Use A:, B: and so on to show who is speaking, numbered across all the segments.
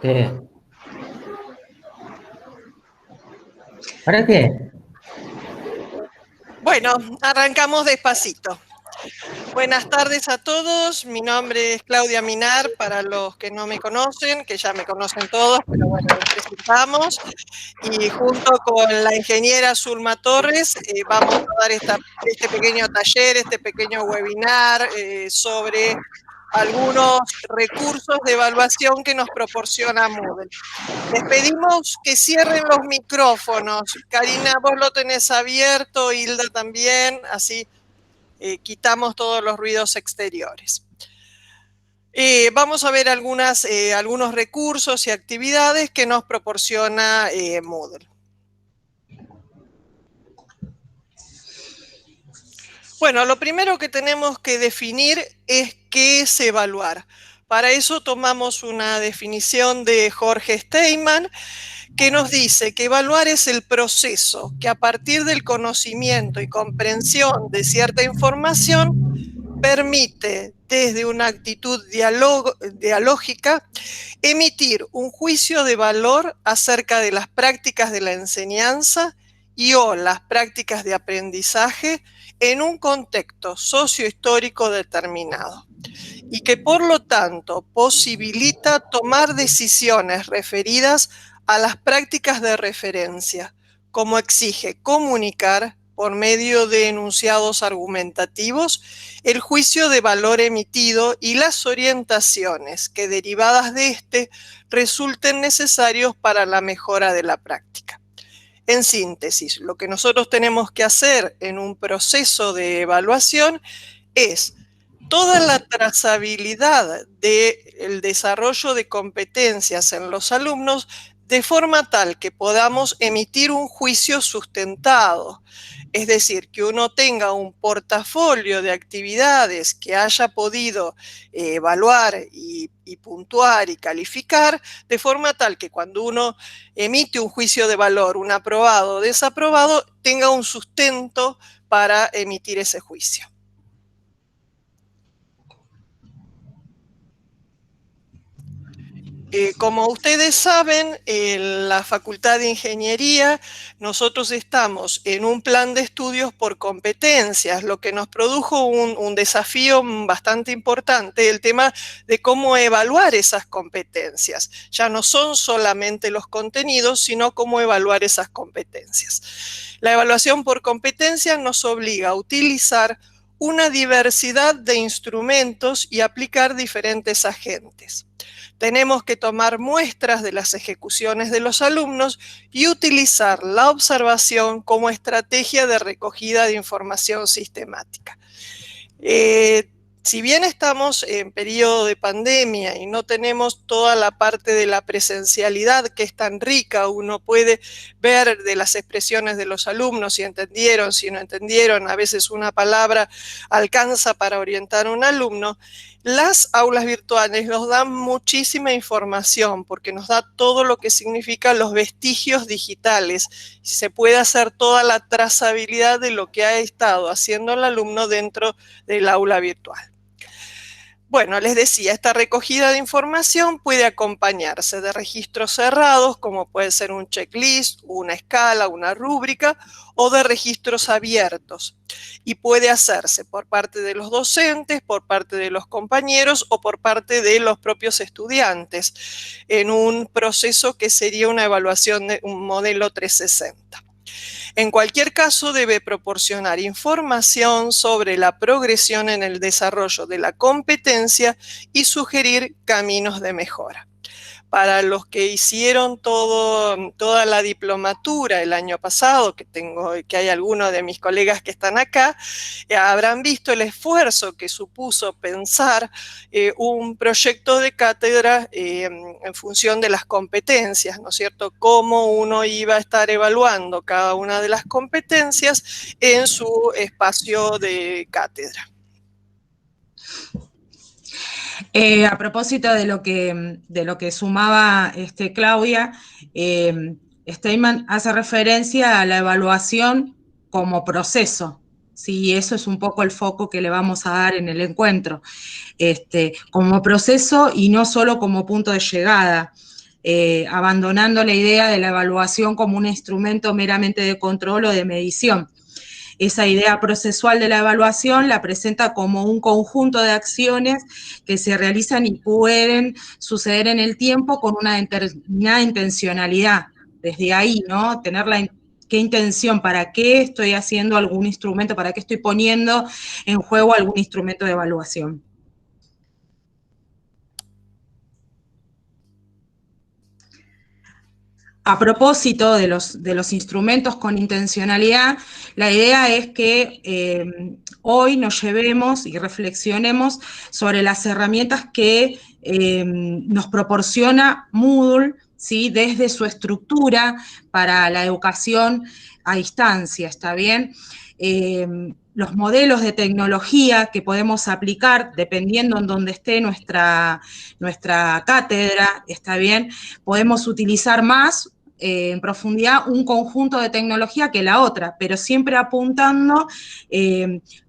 A: Sí. ¿Para qué?
B: Bueno, arrancamos despacito. Buenas tardes a todos, mi nombre es Claudia Minar, para los que no me conocen, que ya me conocen todos, pero bueno, nos presentamos. Y junto con la ingeniera Zulma Torres vamos a dar este pequeño taller, este pequeño webinar sobre algunos recursos de evaluación que nos proporciona Moodle. Les pedimos que cierren los micrófonos. Karina, vos lo tenés abierto, Hilda también, así quitamos todos los ruidos exteriores. Vamos a ver algunos recursos y actividades que nos proporciona Moodle. Bueno, lo primero que tenemos que definir es qué es evaluar. Para eso tomamos una definición de Jorge Steinman, que nos dice que evaluar es el proceso que a partir del conocimiento y comprensión de cierta información permite, desde una actitud dialógica, emitir un juicio de valor acerca de las prácticas de la enseñanza y o las prácticas de aprendizaje en un contexto sociohistórico determinado, y que por lo tanto posibilita tomar decisiones referidas a las prácticas de referencia, como exige comunicar, por medio de enunciados argumentativos, el juicio de valor emitido y las orientaciones que, derivadas de este, resulten necesarios para la mejora de la práctica. En síntesis, lo que nosotros tenemos que hacer en un proceso de evaluación es toda la trazabilidad del desarrollo de competencias en los alumnos, de forma tal que podamos emitir un juicio sustentado. Es decir, que uno tenga un portafolio de actividades que haya podido evaluar y puntuar y calificar, de forma tal que cuando uno emite un juicio de valor, un aprobado o desaprobado, tenga un sustento para emitir ese juicio. Como ustedes saben, en la Facultad de Ingeniería nosotros estamos en un plan de estudios por competencias, lo que nos produjo un desafío bastante importante, el tema de cómo evaluar esas competencias. Ya no son solamente los contenidos, sino cómo evaluar esas competencias. La evaluación por competencias nos obliga a utilizar una diversidad de instrumentos y aplicar diferentes agentes. Tenemos que tomar muestras de las ejecuciones de los alumnos y utilizar la observación como estrategia de recogida de información sistemática. Si bien estamos en periodo de pandemia y no tenemos toda la parte de la presencialidad que es tan rica, uno puede ver de las expresiones de los alumnos si entendieron, si no entendieron, a veces una palabra alcanza para orientar a un alumno. Las aulas virtuales nos dan muchísima información porque nos da todo lo que significan los vestigios digitales. Se puede hacer toda la trazabilidad de lo que ha estado haciendo el alumno dentro del aula virtual. Bueno, les decía, esta recogida de información puede acompañarse de registros cerrados, como puede ser un checklist, una escala, una rúbrica, o de registros abiertos. Y puede hacerse por parte de los docentes, por parte de los compañeros o por parte de los propios estudiantes, en un proceso que sería una evaluación de un modelo 360. En cualquier caso, debe proporcionar información sobre la progresión en el desarrollo de la competencia y sugerir caminos de mejora. Para los que hicieron toda la diplomatura el año pasado, que hay algunos de mis colegas que están acá, habrán visto el esfuerzo que supuso pensar un proyecto de cátedra en función de las competencias, ¿no es cierto? Cómo uno iba a estar evaluando cada una de las competencias en su espacio de cátedra.
C: A propósito de lo que sumaba Claudia, Steinman hace referencia a la evaluación como proceso. Sí, eso es un poco el foco que le vamos a dar en el encuentro. Como proceso y no solo como punto de llegada. abandonando la idea de la evaluación como un instrumento meramente de control o de medición. Esa idea procesual de la evaluación la presenta como un conjunto de acciones que se realizan y pueden suceder en el tiempo con una determinada intencionalidad. Desde ahí, ¿no? Tener qué intención, para qué estoy haciendo algún instrumento, para qué estoy poniendo en juego algún instrumento de evaluación. A propósito de los instrumentos con intencionalidad, la idea es que hoy nos llevemos y reflexionemos sobre las herramientas que nos proporciona Moodle, ¿sí? Desde su estructura para la educación a distancia, ¿está bien? Los modelos de tecnología que podemos aplicar dependiendo en donde esté nuestra cátedra, ¿está bien? Podemos utilizar más en profundidad un conjunto de tecnología que la otra, pero siempre apuntando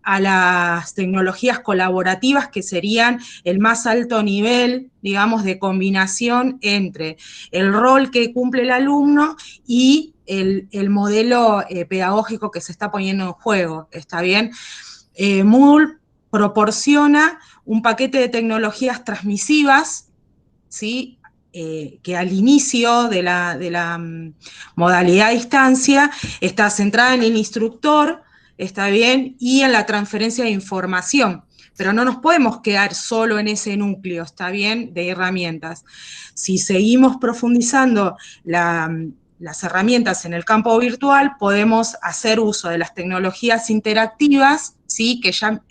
C: a las tecnologías colaborativas que serían el más alto nivel, digamos, de combinación entre el rol que cumple el alumno y el modelo pedagógico que se está poniendo en juego, ¿está bien? Moodle proporciona un paquete de tecnologías transmisivas, ¿sí? Que al inicio de la modalidad a distancia está centrada en el instructor, ¿está bien? Y en la transferencia de información. Pero no nos podemos quedar solo en ese núcleo, ¿está bien?, de herramientas. Si seguimos profundizando las herramientas en el campo virtual, podemos hacer uso de las tecnologías interactivas, ¿sí?, que ya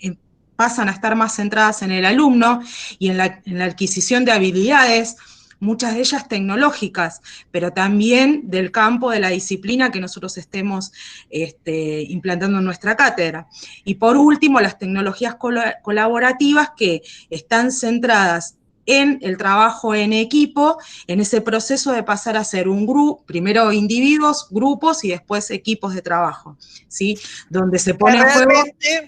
C: pasan a estar más centradas en el alumno y en la adquisición de habilidades, muchas de ellas tecnológicas, pero también del campo de la disciplina que nosotros estemos implantando en nuestra cátedra. Y por último, las tecnologías colaborativas que están centradas en el trabajo en equipo, en ese proceso de pasar a ser un grupo, primero individuos, grupos y después equipos de trabajo, ¿sí? Donde se pone en juego...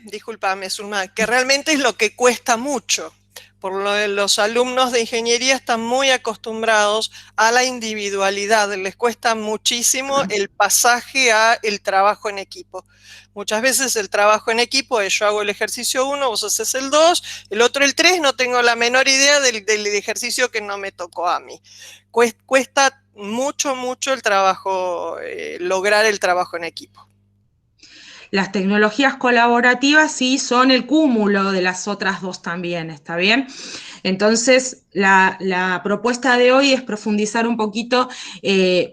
B: Discúlpame, Zulma, que realmente es lo que cuesta mucho. Por lo de los alumnos de ingeniería están muy acostumbrados a la individualidad, les cuesta muchísimo el pasaje a el trabajo en equipo. Muchas veces el trabajo en equipo es yo hago el ejercicio 1, vos haces el 2, el otro el 3, no tengo la menor idea del ejercicio que no me tocó a mí. Cuesta mucho el trabajo, lograr el trabajo en equipo.
C: Las tecnologías colaborativas sí son el cúmulo de las otras dos también, ¿está bien? Entonces, la propuesta de hoy es profundizar un poquito,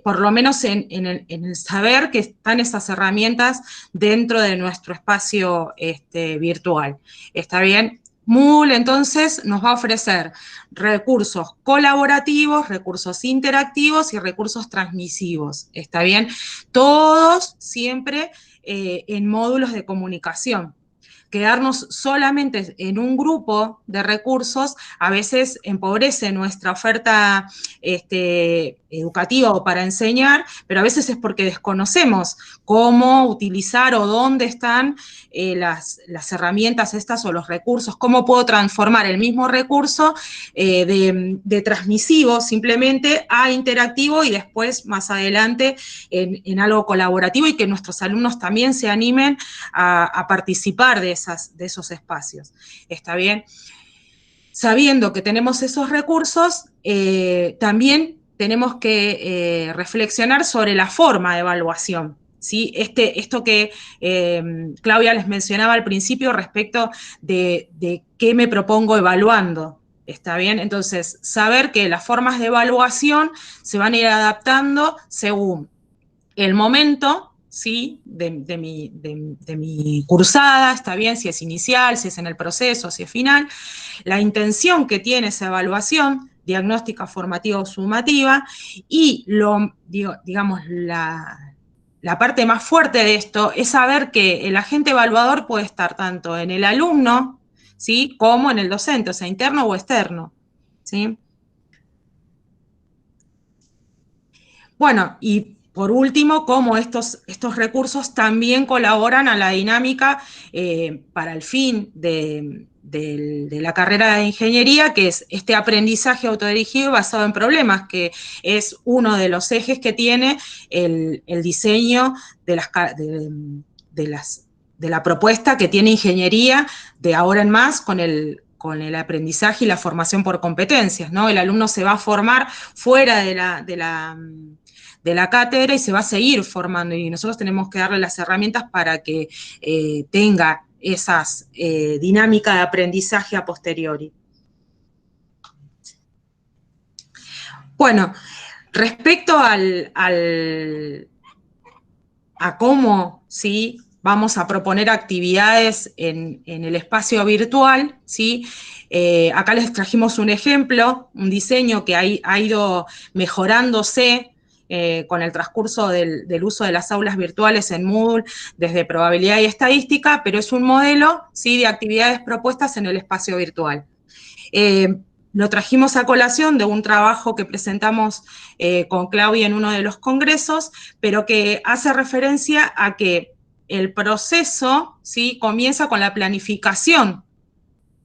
C: por lo menos en el saber que están esas herramientas dentro de nuestro espacio virtual, ¿está bien? Moodle, entonces, nos va a ofrecer recursos colaborativos, recursos interactivos y recursos transmisivos, ¿está bien? Todos siempre en módulos de comunicación. Quedarnos solamente en un grupo de recursos a veces empobrece nuestra oferta educativa o para enseñar, pero a veces es porque desconocemos cómo utilizar o dónde están las herramientas estas o los recursos, cómo puedo transformar el mismo recurso de transmisivo simplemente a interactivo y después más adelante en algo colaborativo y que nuestros alumnos también se animen a participar de esos espacios. ¿Está bien? Sabiendo que tenemos esos recursos, también tenemos que reflexionar sobre la forma de evaluación. ¿Sí? Esto que Claudia les mencionaba al principio respecto de qué me propongo evaluando. ¿Está bien? Entonces, saber que las formas de evaluación se van a ir adaptando según el momento, ¿sí?, de mi cursada, está bien, si es inicial, si es en el proceso, si es final, la intención que tiene esa evaluación, diagnóstica, formativa o sumativa, y digamos, la parte más fuerte de esto es saber que el agente evaluador puede estar tanto en el alumno, ¿sí?, como en el docente, o sea, interno o externo, ¿sí? Bueno, y por último, cómo estos recursos también colaboran a la dinámica para el fin de de la carrera de ingeniería, que es este aprendizaje autodirigido basado en problemas, que es uno de los ejes que tiene el diseño de la propuesta que tiene ingeniería de ahora en más con el aprendizaje y la formación por competencias, ¿no? El alumno se va a formar fuera de la cátedra y se va a seguir formando, y nosotros tenemos que darle las herramientas para que tenga esas dinámicas de aprendizaje a posteriori. Bueno, respecto a cómo, ¿sí?, vamos a proponer actividades en el espacio virtual, ¿sí? Acá les trajimos un ejemplo, un diseño que ha ido mejorándose con el transcurso del uso de las aulas virtuales en Moodle, desde probabilidad y estadística, pero es un modelo, ¿sí?, de actividades propuestas en el espacio virtual. Lo trajimos a colación de un trabajo que presentamos con Claudia en uno de los congresos, pero que hace referencia a que el proceso, ¿sí?, comienza con la planificación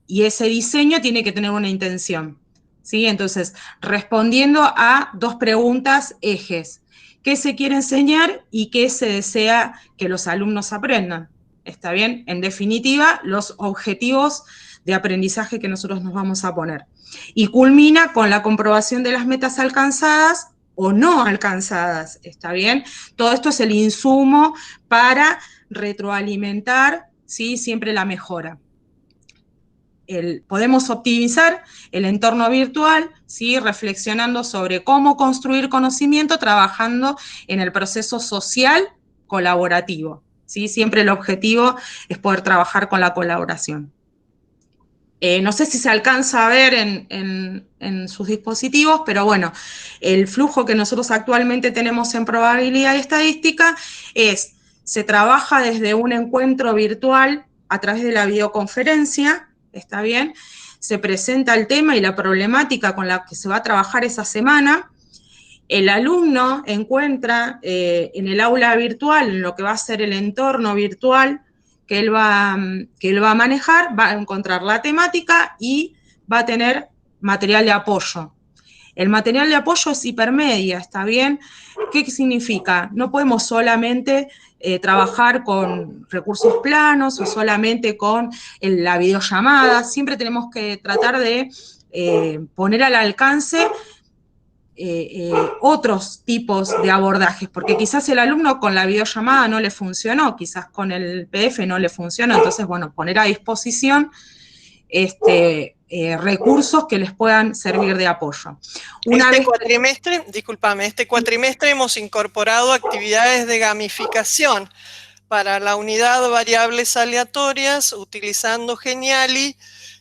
C: y ese diseño tiene que tener una intención, ¿sí? Entonces, respondiendo a dos preguntas ejes: ¿qué se quiere enseñar y qué se desea que los alumnos aprendan? ¿Está bien? En definitiva, los objetivos de aprendizaje que nosotros nos vamos a poner. Y culmina con la comprobación de las metas alcanzadas o no alcanzadas, ¿está bien? Todo esto es el insumo para retroalimentar, ¿sí?, siempre la mejora. Podemos optimizar el entorno virtual, ¿sí?, reflexionando sobre cómo construir conocimiento, trabajando en el proceso social colaborativo, ¿sí? Siempre el objetivo es poder trabajar con la colaboración. No sé si se alcanza a ver en sus dispositivos, pero bueno, el flujo que nosotros actualmente tenemos en probabilidad y estadística se trabaja desde un encuentro virtual a través de la videoconferencia, ¿está bien? Se presenta el tema y la problemática con la que se va a trabajar esa semana. El alumno encuentra en el aula virtual, en lo que va a ser el entorno virtual, que él va a manejar, va a encontrar la temática y va a tener material de apoyo. El material de apoyo es hipermedia, ¿está bien? ¿Qué significa? No podemos solamente trabajar con recursos planos o solamente con la videollamada, siempre tenemos que tratar de poner al alcance otros tipos de abordajes, porque quizás el alumno con la videollamada no le funcionó, quizás con el PDF no le funcionó, entonces, bueno, poner a disposición recursos que les puedan servir de apoyo.
B: Este cuatrimestre hemos incorporado actividades de gamificación para la unidad variables aleatorias, utilizando Geniali.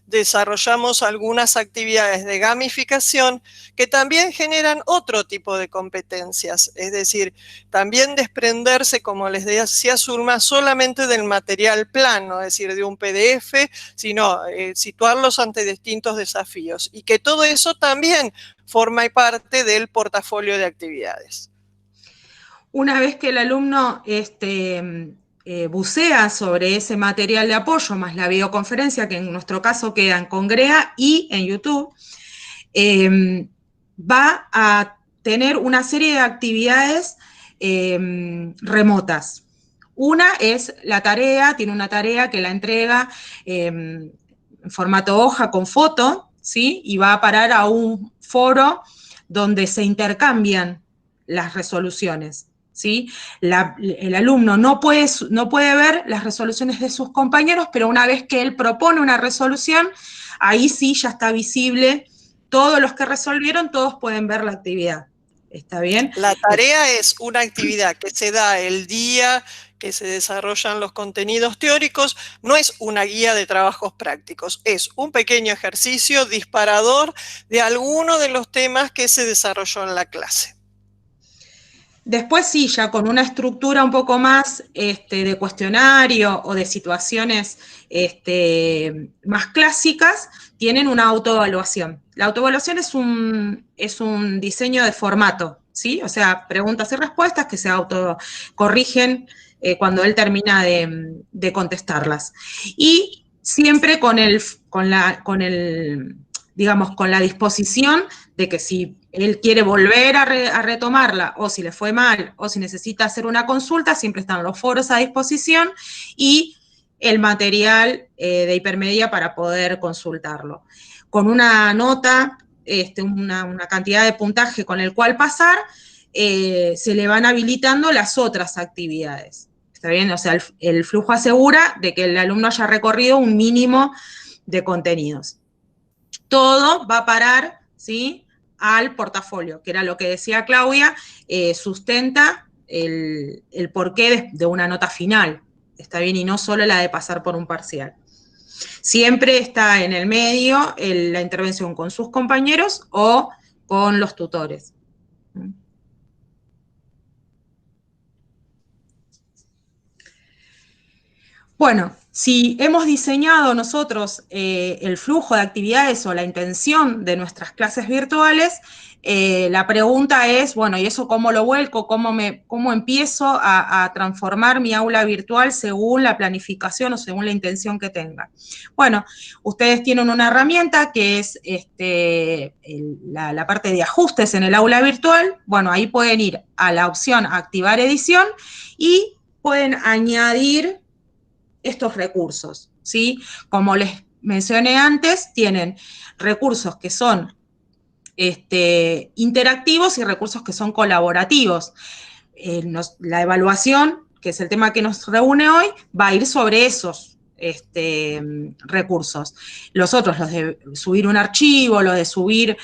B: Desarrollamos algunas actividades de gamificación que también generan otro tipo de competencias, es decir, también desprenderse, como les decía Zulma, solamente del material plano, es decir, de un PDF, sino situarlos ante distintos desafíos, y que todo eso también forma parte del portafolio de actividades.
C: Una vez que el alumno bucea sobre ese material de apoyo, más la videoconferencia, que en nuestro caso queda en Congrea y en YouTube, va a tener una serie de actividades remotas. Una es la tarea, tiene una tarea que la entrega en formato hoja con foto, ¿sí? Y va a parar a un foro donde se intercambian las resoluciones, ¿sí? El alumno no puede ver las resoluciones de sus compañeros, pero una vez que él propone una resolución, ahí sí ya está visible, todos los que resolvieron, todos pueden ver la actividad. ¿Está bien?
B: La tarea es una actividad que se da el día que se desarrollan los contenidos teóricos, no es una guía de trabajos prácticos, es un pequeño ejercicio disparador de alguno de los temas que se desarrolló en la clase.
C: Después sí, ya con una estructura un poco más de cuestionario o de situaciones más clásicas, tienen una autoevaluación. La autoevaluación es un diseño de formato, ¿sí? O sea, preguntas y respuestas que se autocorrigen cuando él termina de contestarlas. Y siempre digamos, con la disposición de que si él quiere volver a retomarla, o si le fue mal, o si necesita hacer una consulta, siempre están los foros a disposición y el material de hipermedia para poder consultarlo. Con una nota, una cantidad de puntaje con el cual pasar, se le van habilitando las otras actividades. ¿Está bien? O sea, el flujo asegura de que el alumno haya recorrido un mínimo de contenidos. Todo va a parar, ¿sí?, al portafolio, que era lo que decía Claudia, sustenta el porqué de una nota final, ¿está bien? Y no solo la de pasar por un parcial. Siempre está en el medio la intervención con sus compañeros o con los tutores. Bueno, si hemos diseñado nosotros el flujo de actividades o la intención de nuestras clases virtuales, la pregunta es, bueno, ¿y eso cómo lo vuelco? ¿Cómo empiezo a transformar mi aula virtual según la planificación o según la intención que tenga? Bueno, ustedes tienen una herramienta que es la parte de ajustes en el aula virtual. Bueno, ahí pueden ir a la opción activar edición y pueden añadir estos recursos, ¿sí? Como les mencioné antes, tienen recursos que son interactivos y recursos que son colaborativos. La evaluación, que es el tema que nos reúne hoy, va a ir sobre esos recursos. Los otros, los de subir un archivo, los de subir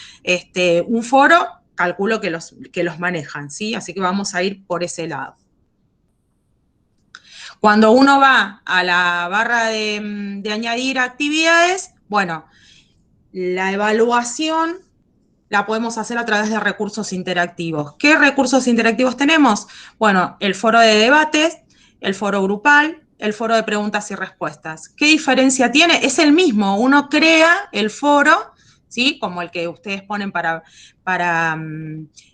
C: un foro, calculo que los manejan, ¿sí? Así que vamos a ir por ese lado. Cuando uno va a la barra de añadir actividades, bueno, la evaluación la podemos hacer a través de recursos interactivos. ¿Qué recursos interactivos tenemos? Bueno, el foro de debates, el foro grupal, el foro de preguntas y respuestas. ¿Qué diferencia tiene? Es el mismo, uno crea el foro, ¿sí?, como el que ustedes ponen para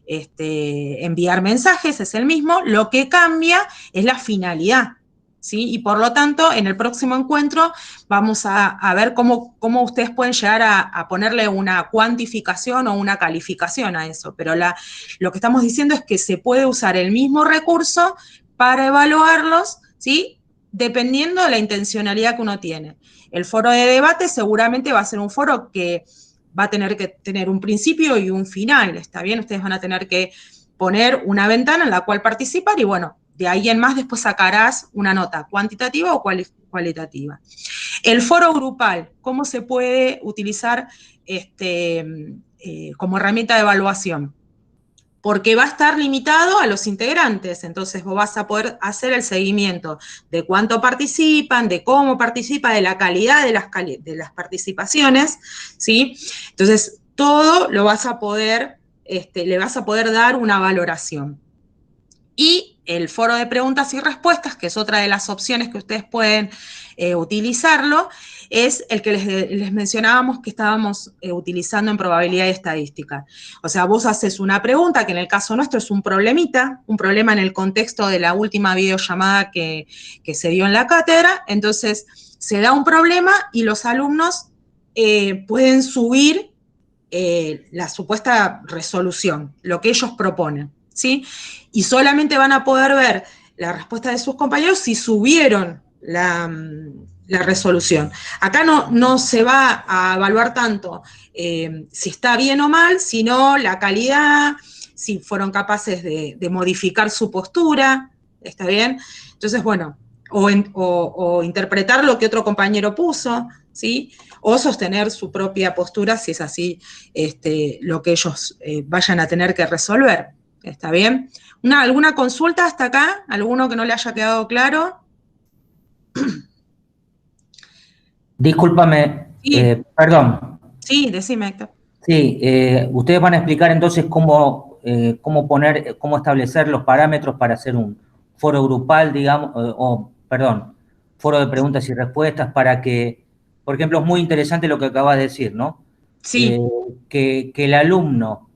C: enviar mensajes, es el mismo. Lo que cambia es la finalidad, ¿sí? Y por lo tanto, en el próximo encuentro vamos a ver cómo ustedes pueden llegar a ponerle una cuantificación o una calificación a eso. Pero lo que estamos diciendo es que se puede usar el mismo recurso para evaluarlos, ¿sí?, dependiendo de la intencionalidad que uno tiene. El foro de debate seguramente va a ser un foro que va a tener que tener un principio y un final, ¿está bien? Ustedes van a tener que poner una ventana en la cual participar y, bueno, de ahí en más después sacarás una nota cuantitativa o cualitativa. El foro grupal, ¿cómo se puede utilizar como herramienta de evaluación? Porque va a estar limitado a los integrantes, entonces vos vas a poder hacer el seguimiento de cuánto participan, de cómo participan, de la calidad de las participaciones, ¿sí? Entonces, todo lo vas a poder, le vas a poder dar una valoración. Y el foro de preguntas y respuestas, que es otra de las opciones que ustedes pueden utilizarlo, es el que les mencionábamos que estábamos utilizando en probabilidad y estadística. O sea, vos haces una pregunta, que en el caso nuestro es un problemita, un problema en el contexto de la última videollamada que se dio en la cátedra. Entonces, se da un problema y los alumnos pueden subir la supuesta resolución, lo que ellos proponen, ¿sí? Y solamente van a poder ver la respuesta de sus compañeros si subieron la resolución. Acá no se va a evaluar tanto si está bien o mal, sino la calidad, si fueron capaces de modificar su postura, ¿está bien? Entonces, bueno, o interpretar lo que otro compañero puso, ¿sí? O sostener su propia postura si es así lo que ellos vayan a tener que resolver, ¿está bien? ¿Alguna consulta hasta acá? ¿Alguno que no le haya quedado claro?
A: Discúlpame,
C: Sí.
A: perdón.
C: Sí, decime, Héctor.
A: Sí, ustedes van a explicar entonces cómo establecer los parámetros para hacer un foro grupal, digamos, foro de preguntas y respuestas para que, por ejemplo, es muy interesante lo que acabas de decir, ¿no?
C: Sí.
A: Que el alumno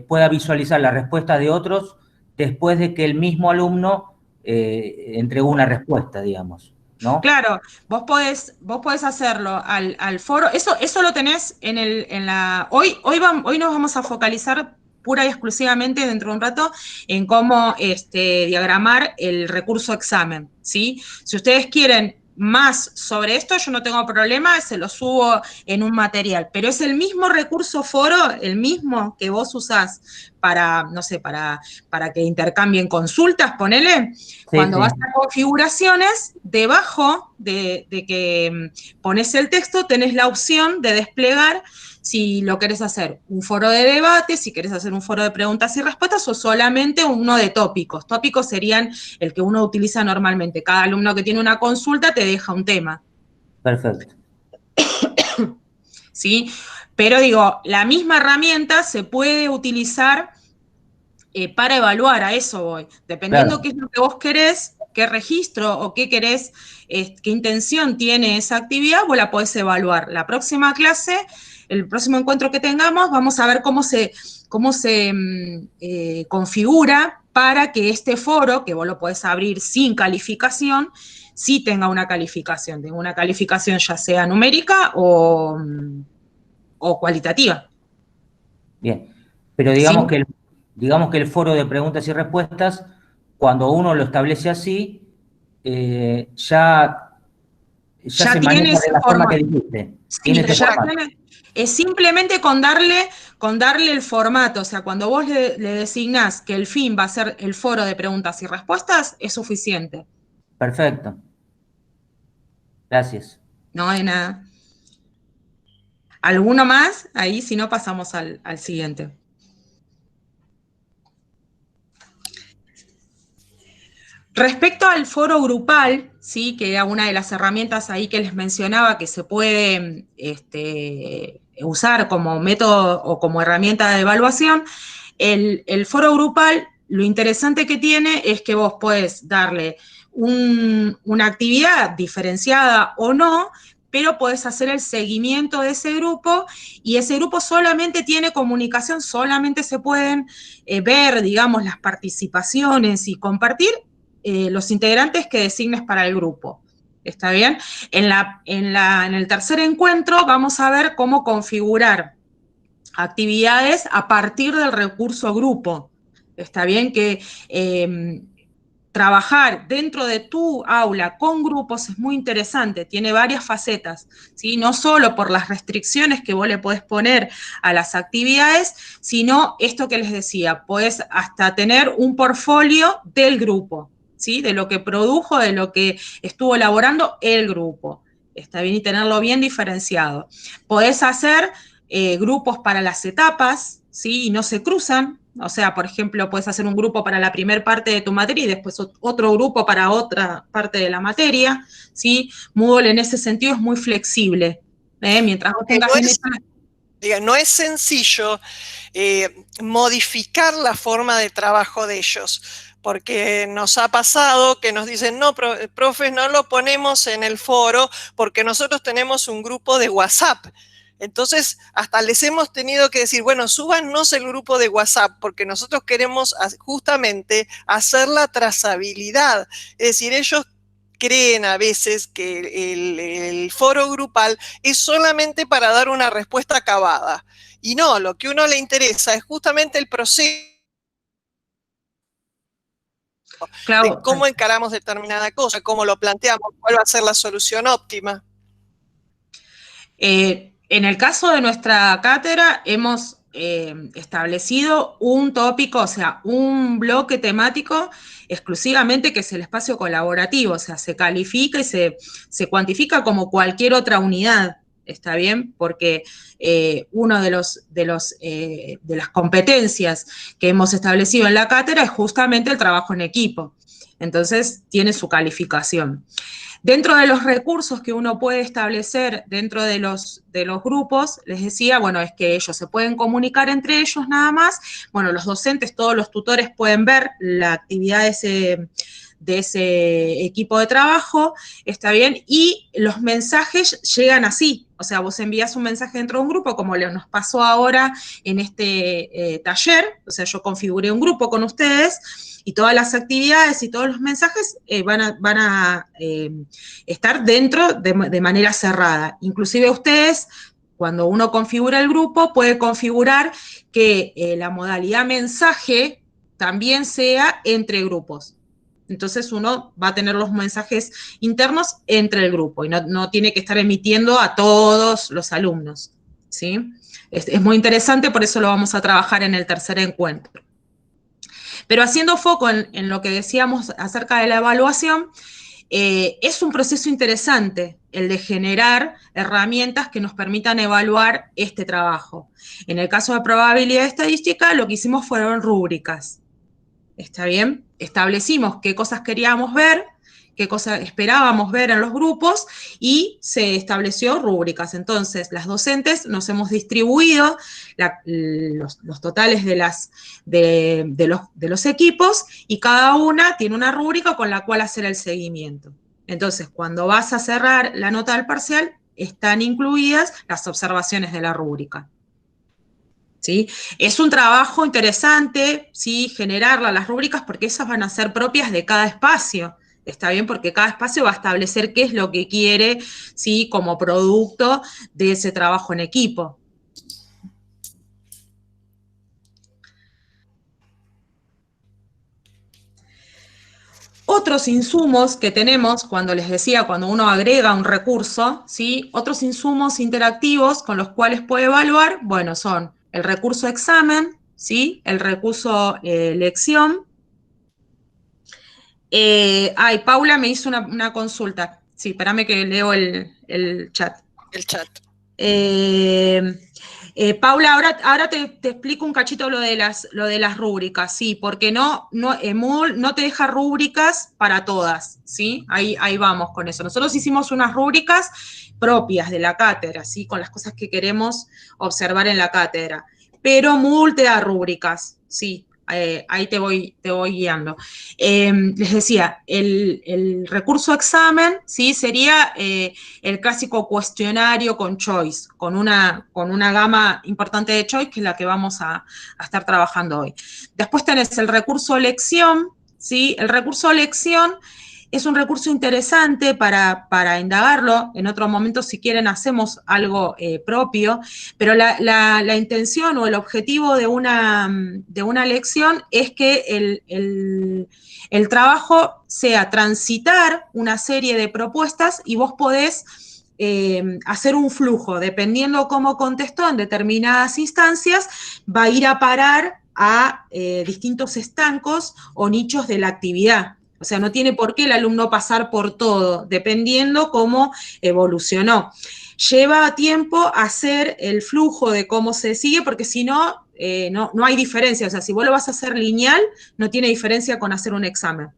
A: pueda visualizar la respuesta de otros después de que el mismo alumno entregó una respuesta, digamos. ¿no?
C: Claro, vos podés hacerlo al foro, eso lo tenés hoy nos vamos a focalizar pura y exclusivamente dentro de un rato en cómo diagramar el recurso examen, ¿sí? Si ustedes quieren más sobre esto, yo no tengo problema, se lo subo en un material, pero es el mismo recurso foro, el mismo que vos usás para, no sé, para que intercambien consultas, ponele,
A: Sí,
C: cuando
A: sí.
C: vas a configuraciones, debajo de que pones el texto, tenés la opción de desplegar si lo querés hacer un foro de debate, si querés hacer un foro de preguntas y respuestas o solamente uno de tópicos. Tópicos serían el que uno utiliza normalmente. Cada alumno que tiene una consulta te deja un tema.
A: Perfecto.
C: ¿Sí? Pero digo, la misma herramienta se puede utilizar para evaluar, a eso voy. Dependiendo
A: Claro.
C: qué es lo que vos querés, qué registro o qué querés, qué intención tiene esa actividad, vos la podés evaluar. La próxima clase, el próximo encuentro que tengamos, vamos a ver cómo se configura para que este foro, que vos lo podés abrir sin calificación, sí tenga una calificación ya sea numérica o cualitativa.
A: Bien. Pero
C: ¿Sí?
A: digamos que el foro de preguntas y respuestas, cuando uno lo establece así, ya
C: Ya
A: se
C: tiene
A: maneja
C: ese
A: de la forma que
C: formato.
A: dijiste. Tiene
C: Sí,
A: ese
C: ya
A: formato.
C: tiene. Es simplemente con darle el formato. O sea, cuando vos le designás que el fin va a ser el foro de preguntas y respuestas, es suficiente.
A: Perfecto. Gracias.
C: No hay nada. ¿Alguno más? Ahí, si no, pasamos al siguiente. Respecto al foro grupal, sí, que era una de las herramientas ahí que les mencionaba que se puede usar como método o como herramienta de evaluación, el foro grupal, lo interesante que tiene es que vos podés darle una actividad diferenciada o no, pero podés hacer el seguimiento de ese grupo y ese grupo solamente tiene comunicación, solamente se pueden ver, digamos, las participaciones y compartir los integrantes que designes para el grupo. ¿Está bien? En el tercer encuentro vamos a ver cómo configurar actividades a partir del recurso grupo. Está bien que trabajar dentro de tu aula con grupos es muy interesante, tiene varias facetas, ¿sí? No solo por las restricciones que vos le podés poner a las actividades, sino esto que les decía, podés hasta tener un portfolio del grupo, ¿sí? De lo que produjo, de lo que estuvo elaborando el grupo. Está bien, y tenerlo bien diferenciado. Podés hacer grupos para las etapas, ¿sí? Y no se cruzan. O sea, por ejemplo, puedes hacer un grupo para la primera parte de tu materia y después otro grupo para otra parte de la materia, ¿sí? Moodle en ese sentido es muy flexible. Mientras vos tengas bien hecho...
B: No es sencillo modificar la forma de trabajo de ellos, porque nos ha pasado que nos dicen, no, profes, no lo ponemos en el foro porque nosotros tenemos un grupo de WhatsApp. Entonces, hasta les hemos tenido que decir, bueno, súbanos el grupo de WhatsApp porque nosotros queremos justamente hacer la trazabilidad. Es decir, ellos creen a veces que el foro grupal es solamente para dar una respuesta acabada. Y no, lo que a uno le interesa es justamente el proceso de
C: Claro,
B: cómo encaramos determinada cosa, cómo lo planteamos, cuál va a ser la solución óptima.
C: En el caso de nuestra cátedra hemos establecido un tópico, o sea, un bloque temático exclusivamente que es el espacio colaborativo, o sea, se califica y se cuantifica como cualquier otra unidad, ¿está bien? Porque uno de las competencias que hemos establecido en la cátedra es justamente el trabajo en equipo. Entonces, tiene su calificación. Dentro de los recursos que uno puede establecer dentro de los grupos, les decía, bueno, es que ellos se pueden comunicar entre ellos nada más. Bueno, los docentes, todos los tutores pueden ver la actividad de de ese equipo de trabajo, ¿está bien? Y los mensajes llegan así, o sea, vos envías un mensaje dentro de un grupo, como nos pasó ahora en este taller, o sea, yo configuré un grupo con ustedes, y todas las actividades y todos los mensajes van a estar dentro de manera cerrada. Inclusive ustedes, cuando uno configura el grupo, puede configurar que la modalidad mensaje también sea entre grupos. Entonces uno va a tener los mensajes internos entre el grupo y no tiene que estar emitiendo a todos los alumnos, ¿sí? Es muy interesante, por eso lo vamos a trabajar en el tercer encuentro. Pero haciendo foco en lo que decíamos acerca de la evaluación, es un proceso interesante el de generar herramientas que nos permitan evaluar este trabajo. En el caso de probabilidad estadística, lo que hicimos fueron rúbricas. ¿Está bien? Establecimos qué cosas queríamos ver, qué cosas esperábamos ver en los grupos y se estableció rúbricas. Entonces, las docentes nos hemos distribuido los totales de los equipos y cada una tiene una rúbrica con la cual hacer el seguimiento. Entonces, cuando vas a cerrar la nota del parcial, están incluidas las observaciones de la rúbrica. ¿Sí? Es un trabajo interesante, ¿sí? Generar las rúbricas, porque esas van a ser propias de cada espacio, ¿está bien? Porque cada espacio va a establecer qué es lo que quiere, ¿sí? Como producto de ese trabajo en equipo. Otros insumos que tenemos, cuando les decía, cuando uno agrega un recurso, ¿sí? Otros insumos interactivos con los cuales puede evaluar, bueno, son el recurso examen, ¿sí? El recurso lección. Paula me hizo una consulta. Sí, espérame que leo el chat.
B: El chat.
C: Paula, ahora te explico un cachito lo de las rúbricas, sí, porque Moodle no te deja rúbricas para todas, ¿sí? Ahí vamos con eso. Nosotros hicimos unas rúbricas propias de la cátedra, ¿sí? Con las cosas que queremos observar en la cátedra. Pero Moodle te da rúbricas, sí. Ahí te voy guiando. Les decía, el recurso examen, ¿sí? Sería el clásico cuestionario con choice, con una gama importante de choice, que es la que vamos a estar trabajando hoy. Después tenés el recurso lección, ¿sí? El recurso lección es un recurso interesante para indagarlo. En otro momento, si quieren, hacemos algo propio, pero la intención o el objetivo de una lección es que el trabajo sea transitar una serie de propuestas y vos podés hacer un flujo, dependiendo cómo contestó en determinadas instancias, va a ir a parar a distintos estancos o nichos de la actividad. O sea, no tiene por qué el alumno pasar por todo, dependiendo cómo evolucionó. Lleva tiempo hacer el flujo de cómo se sigue, porque si no, no hay diferencia. O sea, si vos lo vas a hacer lineal, no tiene diferencia con hacer un examen.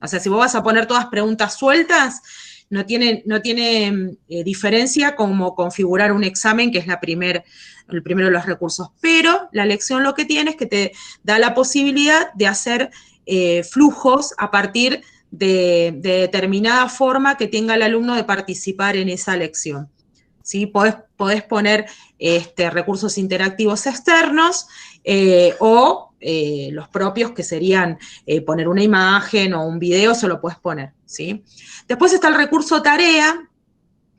C: O sea, si vos vas a poner todas preguntas sueltas, no tiene diferencia como configurar un examen, que es el primero de los recursos. Pero la lección lo que tiene es que te da la posibilidad de hacer flujos a partir de determinada forma que tenga el alumno de participar en esa lección. ¿Sí? Podés poner recursos interactivos externos o los propios, que serían poner una imagen o un video, eso lo puedes poner, ¿sí? Después está el recurso tarea,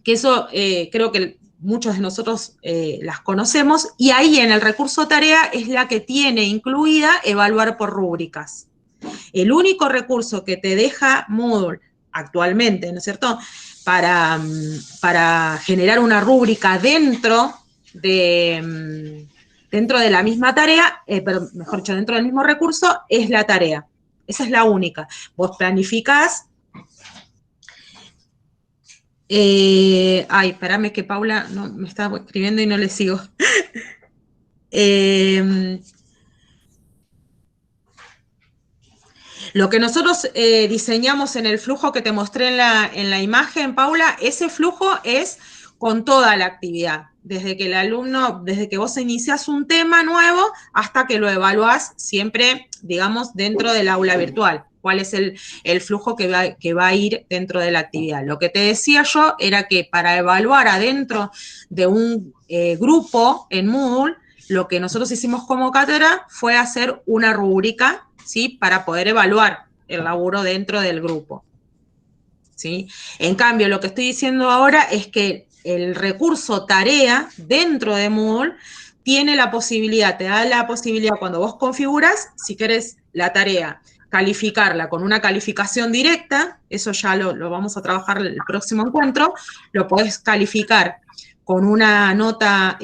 C: que eso creo que muchos de nosotros las conocemos, y ahí en el recurso tarea es la que tiene incluida evaluar por rúbricas. El único recurso que te deja Moodle actualmente, ¿no es cierto?, para generar una rúbrica dentro de la misma tarea, pero mejor dicho, dentro del mismo recurso, es la tarea. Esa es la única. Vos planificás. Espérame que Paula me está escribiendo y no le sigo. Lo que nosotros diseñamos en el flujo que te mostré en la imagen, Paula, ese flujo es con toda la actividad, desde que el alumno, desde que vos iniciás un tema nuevo hasta que lo evaluás siempre, digamos, dentro del aula virtual, cuál es el flujo que va a ir dentro de la actividad. Lo que te decía yo era que para evaluar adentro de un grupo en Moodle, lo que nosotros hicimos como cátedra fue hacer una rúbrica, ¿sí? Para poder evaluar el laburo dentro del grupo, ¿sí? En cambio, lo que estoy diciendo ahora es que el recurso tarea dentro de Moodle tiene la posibilidad, te da la posibilidad cuando vos configuras, si querés la tarea, calificarla con una calificación directa, eso ya lo vamos a trabajar el próximo encuentro, lo podés calificar con una nota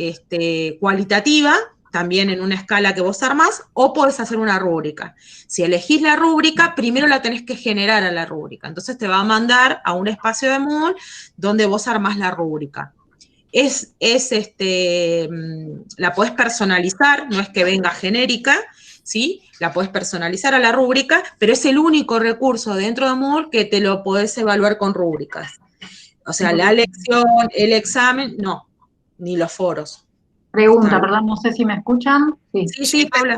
C: cualitativa, también en una escala que vos armás, o podés hacer una rúbrica. Si elegís la rúbrica, primero la tenés que generar a la rúbrica. Entonces te va a mandar a un espacio de Moodle donde vos armás la rúbrica. La podés personalizar, no es que venga genérica, ¿sí? La podés personalizar a la rúbrica, pero es el único recurso dentro de Moodle que te lo podés evaluar con rúbricas. O sea, la lección, el examen, no, ni los foros.
D: Pregunta, perdón, no sé si me escuchan.
C: Sí, Paula.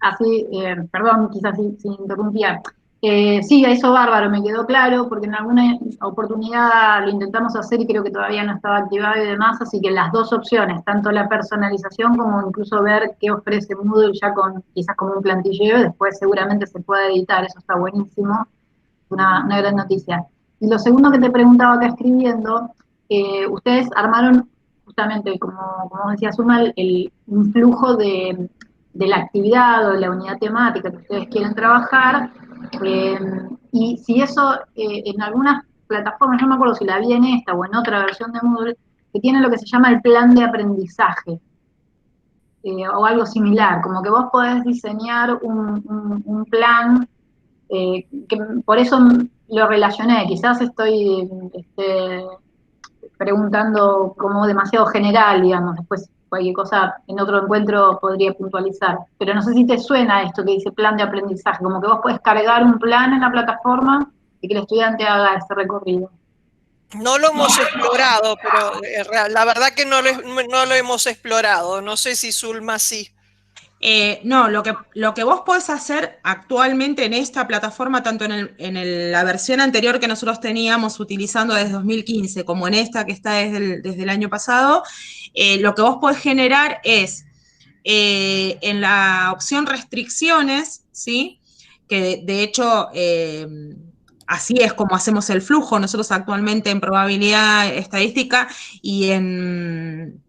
D: Así, perdón, quizás sí interrumpía. Sí, eso bárbaro, me quedó claro, porque en alguna oportunidad lo intentamos hacer y creo que todavía no estaba activado y demás, así que las dos opciones, tanto la personalización como incluso ver qué ofrece Moodle ya quizás como un plantilleo, después seguramente se puede editar, eso está buenísimo, una gran noticia. Y lo segundo que te preguntaba acá escribiendo, ustedes armaron justamente, como decía Zulma, un flujo de la actividad o de la unidad temática que ustedes quieren trabajar, y si eso en algunas plataformas, no me acuerdo si la vi en esta o en otra versión de Moodle, que tiene lo que se llama el plan de aprendizaje, o algo similar, como que vos podés diseñar un plan, que por eso lo relacioné, quizás estoy preguntando como demasiado general, digamos, después cualquier cosa en otro encuentro podría puntualizar, pero no sé si te suena esto que dice plan de aprendizaje, como que vos podés cargar un plan en la plataforma y que el estudiante haga ese recorrido.
B: No lo hemos explorado, pero la verdad que no lo hemos explorado, no sé si Zulma sí.
C: No, lo que vos podés hacer actualmente en esta plataforma, tanto en la versión anterior que nosotros teníamos utilizando desde 2015, como en esta que está desde el año pasado, lo que vos podés generar es, en la opción restricciones, ¿sí? Que de hecho, así es como hacemos el flujo, nosotros actualmente en probabilidad estadística y en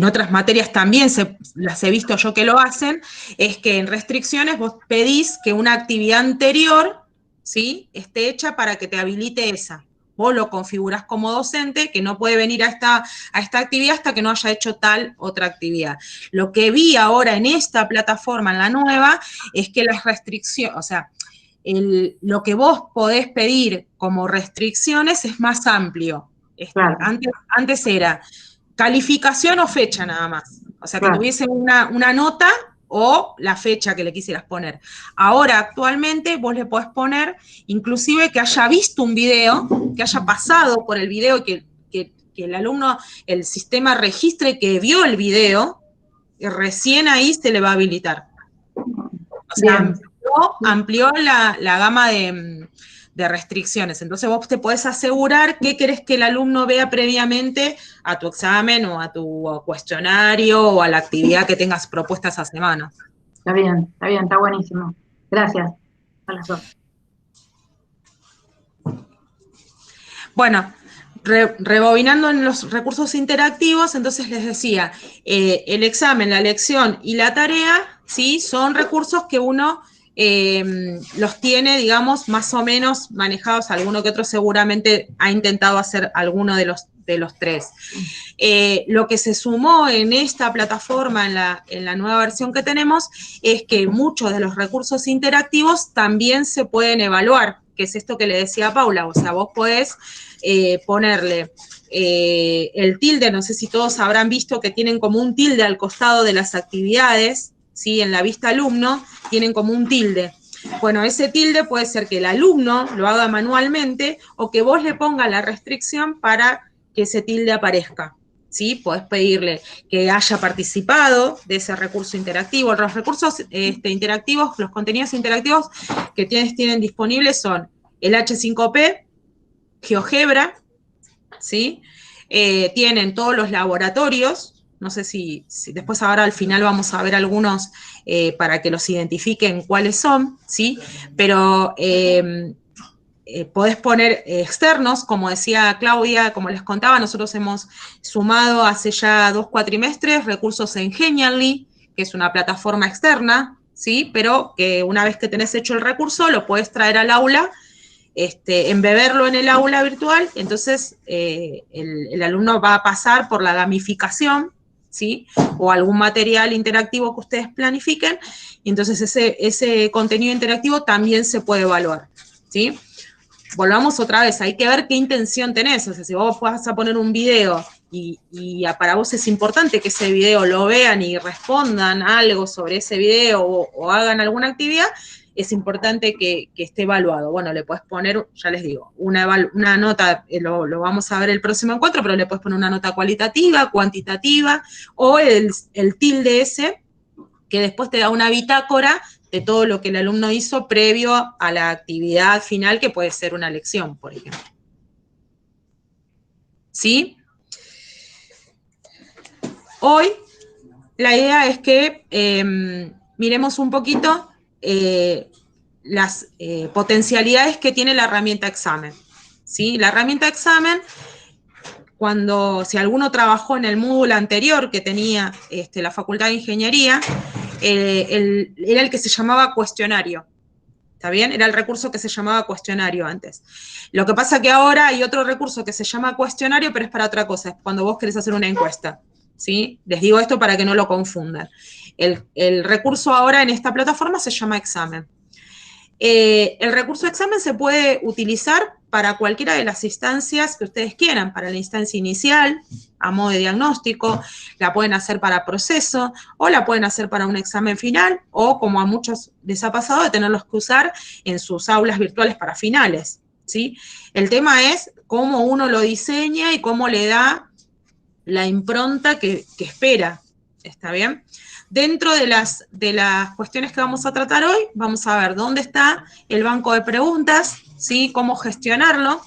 C: otras materias también las he visto yo que lo hacen, es que en restricciones vos pedís que una actividad anterior, ¿sí?, esté hecha para que te habilite esa. Vos lo configurás como docente, que no puede venir a esta actividad hasta que no haya hecho tal otra actividad. Lo que vi ahora en esta plataforma, en la nueva, es que las restricciones, o sea, lo que vos podés pedir como restricciones es más amplio.
D: Claro.
C: Antes era calificación o fecha nada más. O sea, que tuviese una nota o la fecha que le quisieras poner. Ahora, actualmente, vos le podés poner, inclusive que haya visto un video, que haya pasado por el video y que el alumno, el sistema registre que vio el video, y recién ahí se le va a habilitar. O sea, amplió la gama de restricciones. Entonces vos te podés asegurar qué querés que el alumno vea previamente a tu examen o a tu cuestionario o a la actividad que tengas propuesta esa semana.
D: Está bien, está buenísimo. Gracias a las dos.
C: Bueno, rebobinando en los recursos interactivos, entonces les decía, el examen, la lección y la tarea, ¿sí?, son recursos que uno los tiene, digamos, más o menos manejados. Alguno que otro seguramente ha intentado hacer alguno de los tres. Lo que se sumó en esta plataforma, en la nueva versión que tenemos, es que muchos de los recursos interactivos también se pueden evaluar, que es esto que le decía a Paula. O sea, vos podés ponerle el tilde, no sé si todos habrán visto que tienen como un tilde al costado de las actividades, ¿sí? En la vista alumno tienen como un tilde. Bueno, ese tilde puede ser que el alumno lo haga manualmente o que vos le pongas la restricción para que ese tilde aparezca, ¿sí? Podés pedirle que haya participado de ese recurso interactivo. Los recursos interactivos, los contenidos interactivos que tienen disponibles son el H5P, GeoGebra, ¿sí? Tienen todos los laboratorios, no sé si después ahora al final vamos a ver algunos para que los identifiquen cuáles son, ¿sí? Pero podés poner externos, como decía Claudia, como les contaba, nosotros hemos sumado hace ya 2 cuatrimestres recursos en Genially, que es una plataforma externa, ¿sí? Pero que una vez que tenés hecho el recurso, lo podés traer al aula, embeberlo en el aula virtual, entonces el alumno va a pasar por la gamificación, ¿sí? O algún material interactivo que ustedes planifiquen, y entonces ese contenido interactivo también se puede evaluar, ¿sí? Volvamos otra vez, hay que ver qué intención tenés, o sea, si vos vas a poner un video y para vos es importante que ese video lo vean y respondan algo sobre ese video o hagan alguna actividad, es importante que esté evaluado. Bueno, le puedes poner, ya les digo, una nota, lo vamos a ver el próximo encuentro, pero le puedes poner una nota cualitativa, cuantitativa, o el tilde ese, que después te da una bitácora de todo lo que el alumno hizo previo a la actividad final, que puede ser una lección, por ejemplo. ¿Sí? Hoy la idea es que miremos un poquito las potencialidades que tiene la herramienta examen, ¿sí? La herramienta examen, si alguno trabajó en el módulo anterior que tenía la Facultad de Ingeniería, era el que se llamaba cuestionario, ¿está bien? Era el recurso que se llamaba cuestionario antes. Lo que pasa que ahora hay otro recurso que se llama cuestionario, pero es para otra cosa, es cuando vos querés hacer una encuesta, ¿sí? Les digo esto para que no lo confundan. El recurso ahora en esta plataforma se llama examen. El recurso examen se puede utilizar para cualquiera de las instancias que ustedes quieran, para la instancia inicial, a modo de diagnóstico, la pueden hacer para proceso, o la pueden hacer para un examen final, o como a muchos les ha pasado, de tenerlos que usar en sus aulas virtuales para finales, ¿sí? El tema es cómo uno lo diseña y cómo le da la impronta que espera, ¿está bien? Dentro de las cuestiones que vamos a tratar hoy, vamos a ver dónde está el banco de preguntas, ¿sí? Cómo gestionarlo,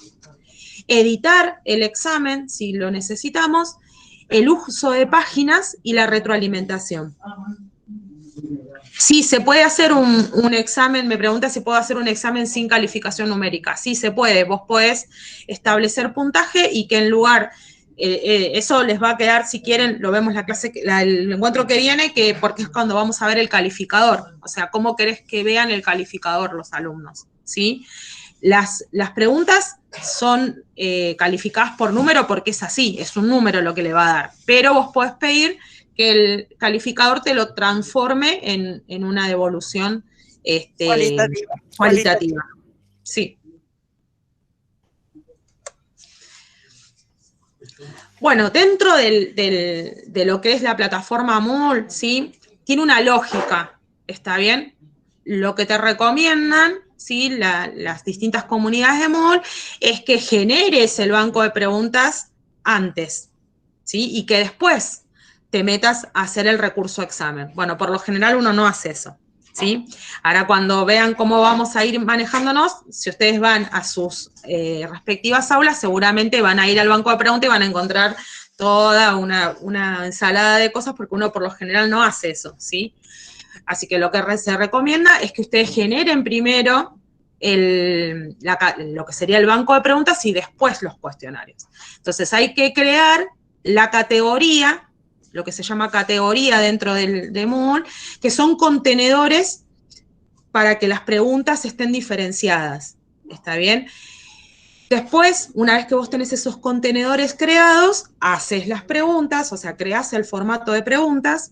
C: editar el examen, si lo necesitamos, el uso de páginas y la retroalimentación. Sí, se puede hacer un examen, me pregunta si puedo hacer un examen sin calificación numérica. Sí, se puede, vos podés establecer puntaje y que en lugar... eso les va a quedar, si quieren, lo vemos el encuentro que viene, porque es cuando vamos a ver el calificador, o sea, cómo querés que vean el calificador los alumnos, ¿sí? Las preguntas son calificadas por número porque es así, es un número lo que le va a dar, pero vos podés pedir que el calificador te lo transforme en una devolución cualitativa. Sí. Bueno, dentro de lo que es la plataforma Moodle, ¿sí? Tiene una lógica, ¿está bien? Lo que te recomiendan, ¿sí? Las distintas comunidades de Moodle es que generes el banco de preguntas antes, ¿sí? Y que después te metas a hacer el recurso examen. Bueno, por lo general uno no hace eso, ¿sí? Ahora cuando vean cómo vamos a ir manejándonos, si ustedes van a sus respectivas aulas, seguramente van a ir al banco de preguntas y van a encontrar toda una ensalada de cosas, porque uno por lo general no hace eso, ¿sí? Así que lo que se recomienda es que ustedes generen primero lo que sería el banco de preguntas y después los cuestionarios. Entonces hay que crear la categoría, lo que se llama categoría dentro de Moodle, que son contenedores para que las preguntas estén diferenciadas, ¿está bien? Después, una vez que vos tenés esos contenedores creados, haces las preguntas, o sea, creás el formato de preguntas,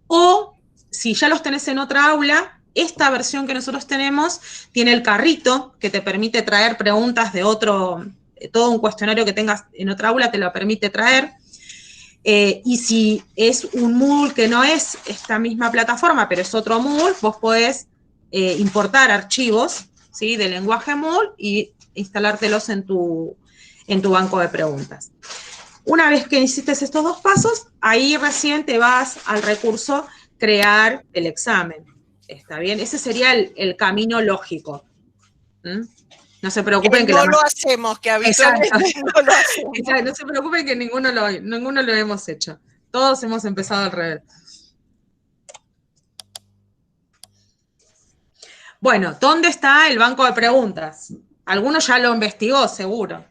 C: o si ya los tenés en otra aula, esta versión que nosotros tenemos tiene el carrito que te permite traer preguntas de todo un cuestionario que tengas en otra aula te lo permite traer. Y si es un Moodle que no es esta misma plataforma, pero es otro Moodle, vos podés importar archivos, ¿sí? De lenguaje Moodle y instalártelos en tu banco de preguntas. Una vez que hiciste estos dos pasos, ahí recién te vas al recurso crear el examen. ¿Está bien? Ese sería el camino lógico. ¿Mm? No se preocupen que
B: no lo hacemos, que habitualmente no lo hacemos.
C: Exacto, no se preocupen que ninguno lo hemos hecho. Todos hemos empezado al revés. Bueno, ¿dónde está el banco de preguntas? Algunos ya lo investigó, seguro.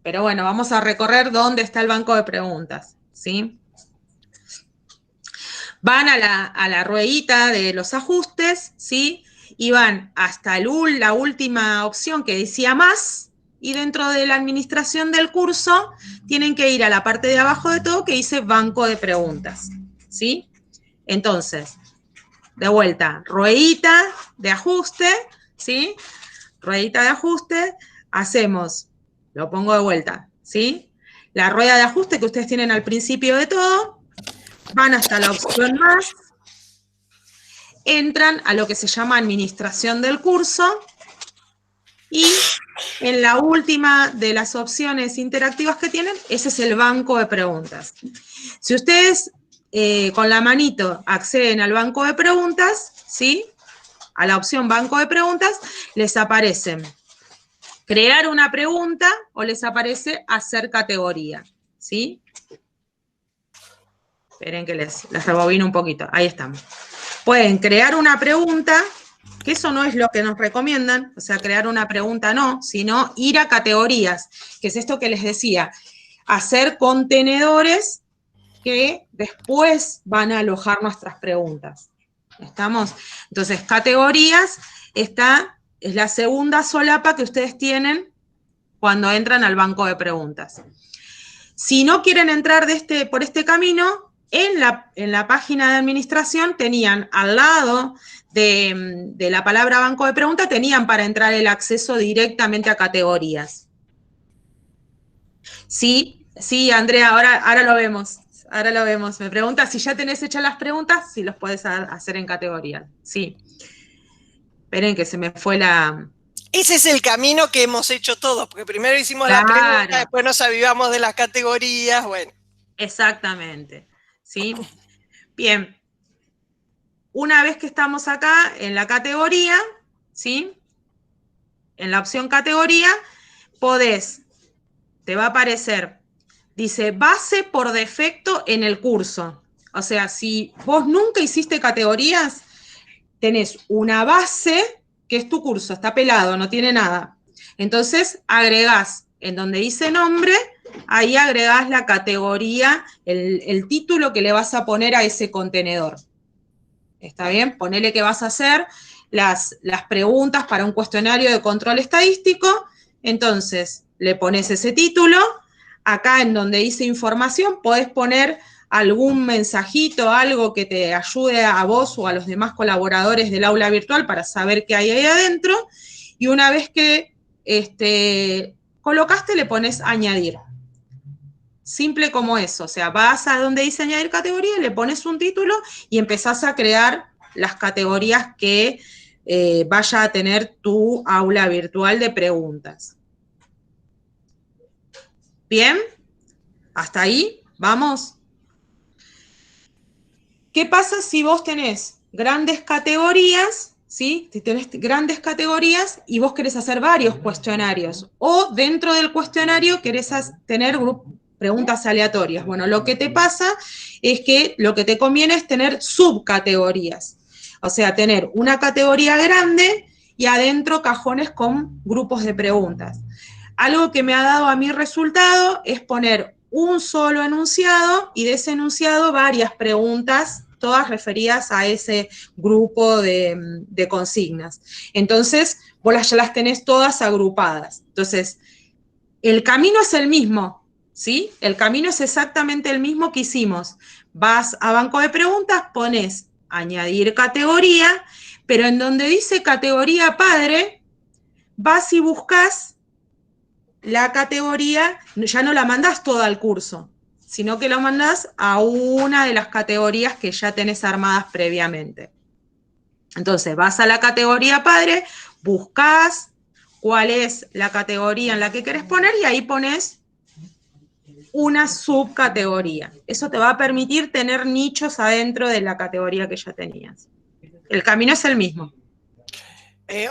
C: Pero bueno, vamos a recorrer dónde está el banco de preguntas, ¿sí? Van a la ruedita de los ajustes, ¿sí? Y van hasta la última opción que decía más, y dentro de la administración del curso tienen que ir a la parte de abajo de todo que dice banco de preguntas, ¿sí? Entonces, de vuelta, ruedita de ajuste, ¿sí? Ruedita de ajuste, hacemos, lo pongo de vuelta, ¿sí? La rueda de ajuste que ustedes tienen al principio de todo, van hasta la opción más, entran a lo que se llama administración del curso y en la última de las opciones interactivas que tienen, ese es el banco de preguntas. Si ustedes con la manito acceden al banco de preguntas, ¿sí? A la opción banco de preguntas, les aparecen crear una pregunta o les aparece hacer categoría, ¿sí? Esperen que les rebobino un poquito. Ahí estamos. Pueden crear una pregunta, que eso no es lo que nos recomiendan, o sea, crear una pregunta no, sino ir a categorías, que es esto que les decía, hacer contenedores que después van a alojar nuestras preguntas. ¿Estamos? Entonces, categorías es la segunda solapa que ustedes tienen cuando entran al banco de preguntas. Si no quieren entrar por este camino, en la página de administración tenían al lado de la palabra banco de preguntas, tenían para entrar el acceso directamente a categorías. Sí, Andrea, ahora lo vemos. Ahora lo vemos. Me pregunta si ya tenés hechas las preguntas, si los podés hacer en categorías. Sí. Esperen que se me fue la...
B: Ese es el camino que hemos hecho todos, porque primero hicimos la pregunta, después nos avivamos de las categorías, bueno.
C: Exactamente, ¿sí? Bien. Una vez que estamos acá en la categoría, ¿sí? En la opción categoría, te va a aparecer, dice, base por defecto en el curso. O sea, si vos nunca hiciste categorías, tenés una base, que es tu curso, está pelado, no tiene nada. Entonces, agregás en donde dice nombre, ahí agregás la categoría, el título que le vas a poner a ese contenedor. ¿Está bien? Ponele que vas a hacer las preguntas para un cuestionario de control estadístico, entonces le pones ese título, acá en donde dice información podés poner algún mensajito, algo que te ayude a vos o a los demás colaboradores del aula virtual para saber qué hay ahí adentro, y una vez que colocaste le pones añadir. Simple como eso, o sea, vas a donde dice añadir categoría, le pones un título y empezás a crear las categorías que vaya a tener tu aula virtual de preguntas. ¿Bien? ¿Hasta ahí? ¿Vamos? ¿Qué pasa si vos tenés grandes categorías, ¿sí? Si tenés grandes categorías y vos querés hacer varios cuestionarios, o dentro del cuestionario querés tener preguntas aleatorias? Bueno, lo que te pasa es que lo que te conviene es tener subcategorías. O sea, tener una categoría grande y adentro cajones con grupos de preguntas. Algo que me ha dado a mí resultado es poner un solo enunciado y de ese enunciado varias preguntas, todas referidas a ese grupo de consignas. Entonces, vos ya las tenés todas agrupadas. Entonces, el camino es el mismo, ¿sí? El camino es exactamente el mismo que hicimos. Vas a banco de preguntas, pones añadir categoría, pero en donde dice categoría padre, vas y buscas la categoría, ya no la mandás toda al curso, sino que la mandás a una de las categorías que ya tenés armadas previamente. Entonces, vas a la categoría padre, buscás cuál es la categoría en la que querés poner y ahí pones una subcategoría. Eso te va a permitir tener nichos adentro de la categoría que ya tenías. El camino es el mismo.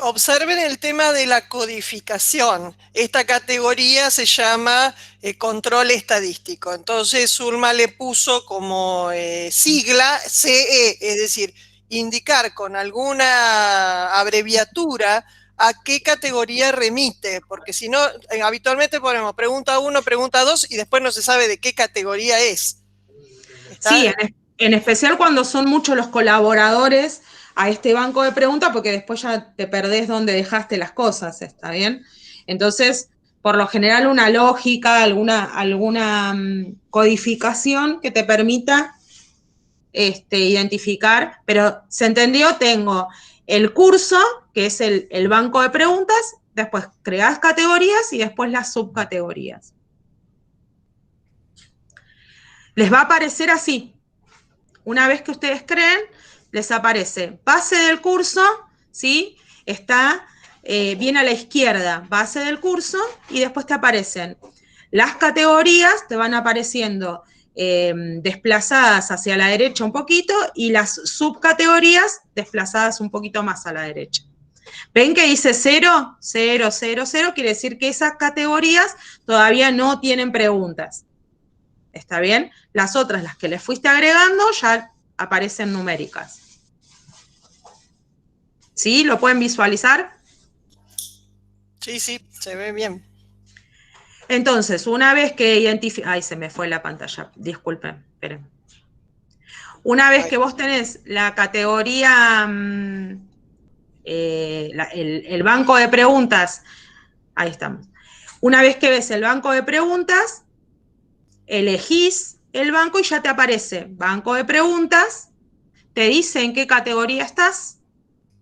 B: Observen el tema de la codificación. Esta categoría se llama control estadístico. Entonces Zulma le puso como sigla CE, es decir, indicar con alguna abreviatura a qué categoría remite, porque si no, habitualmente ponemos pregunta 1, pregunta 2 y después no se sabe de qué categoría es. ¿Está?
C: Sí, en especial cuando son muchos los colaboradores a este banco de preguntas, porque después ya te perdés dónde dejaste las cosas, ¿está bien? Entonces, por lo general, una lógica, alguna codificación que te permita identificar, pero ¿se entendió? Tengo el curso, que es el banco de preguntas, después creás categorías y después las subcategorías. Les va a aparecer así. Una vez que ustedes creen, les aparece base del curso, ¿sí? Está bien a la izquierda, base del curso, y después te aparecen las categorías, te van apareciendo desplazadas hacia la derecha un poquito, y las subcategorías desplazadas un poquito más a la derecha. ¿Ven que dice 0, 0, 0, 0? Quiere decir que esas categorías todavía no tienen preguntas. ¿Está bien? Las otras, las que le fuiste agregando, ya aparecen numéricas. ¿Sí? ¿Lo pueden visualizar?
B: Sí, sí, se ve bien.
C: Entonces, una vez que identifican... Ay, se me fue la pantalla. Disculpen, esperen. Una vez que vos tenés la categoría, el banco de preguntas, ahí estamos. Una vez que ves el banco de preguntas, elegís el banco y ya te aparece banco de preguntas, te dice en qué categoría estás,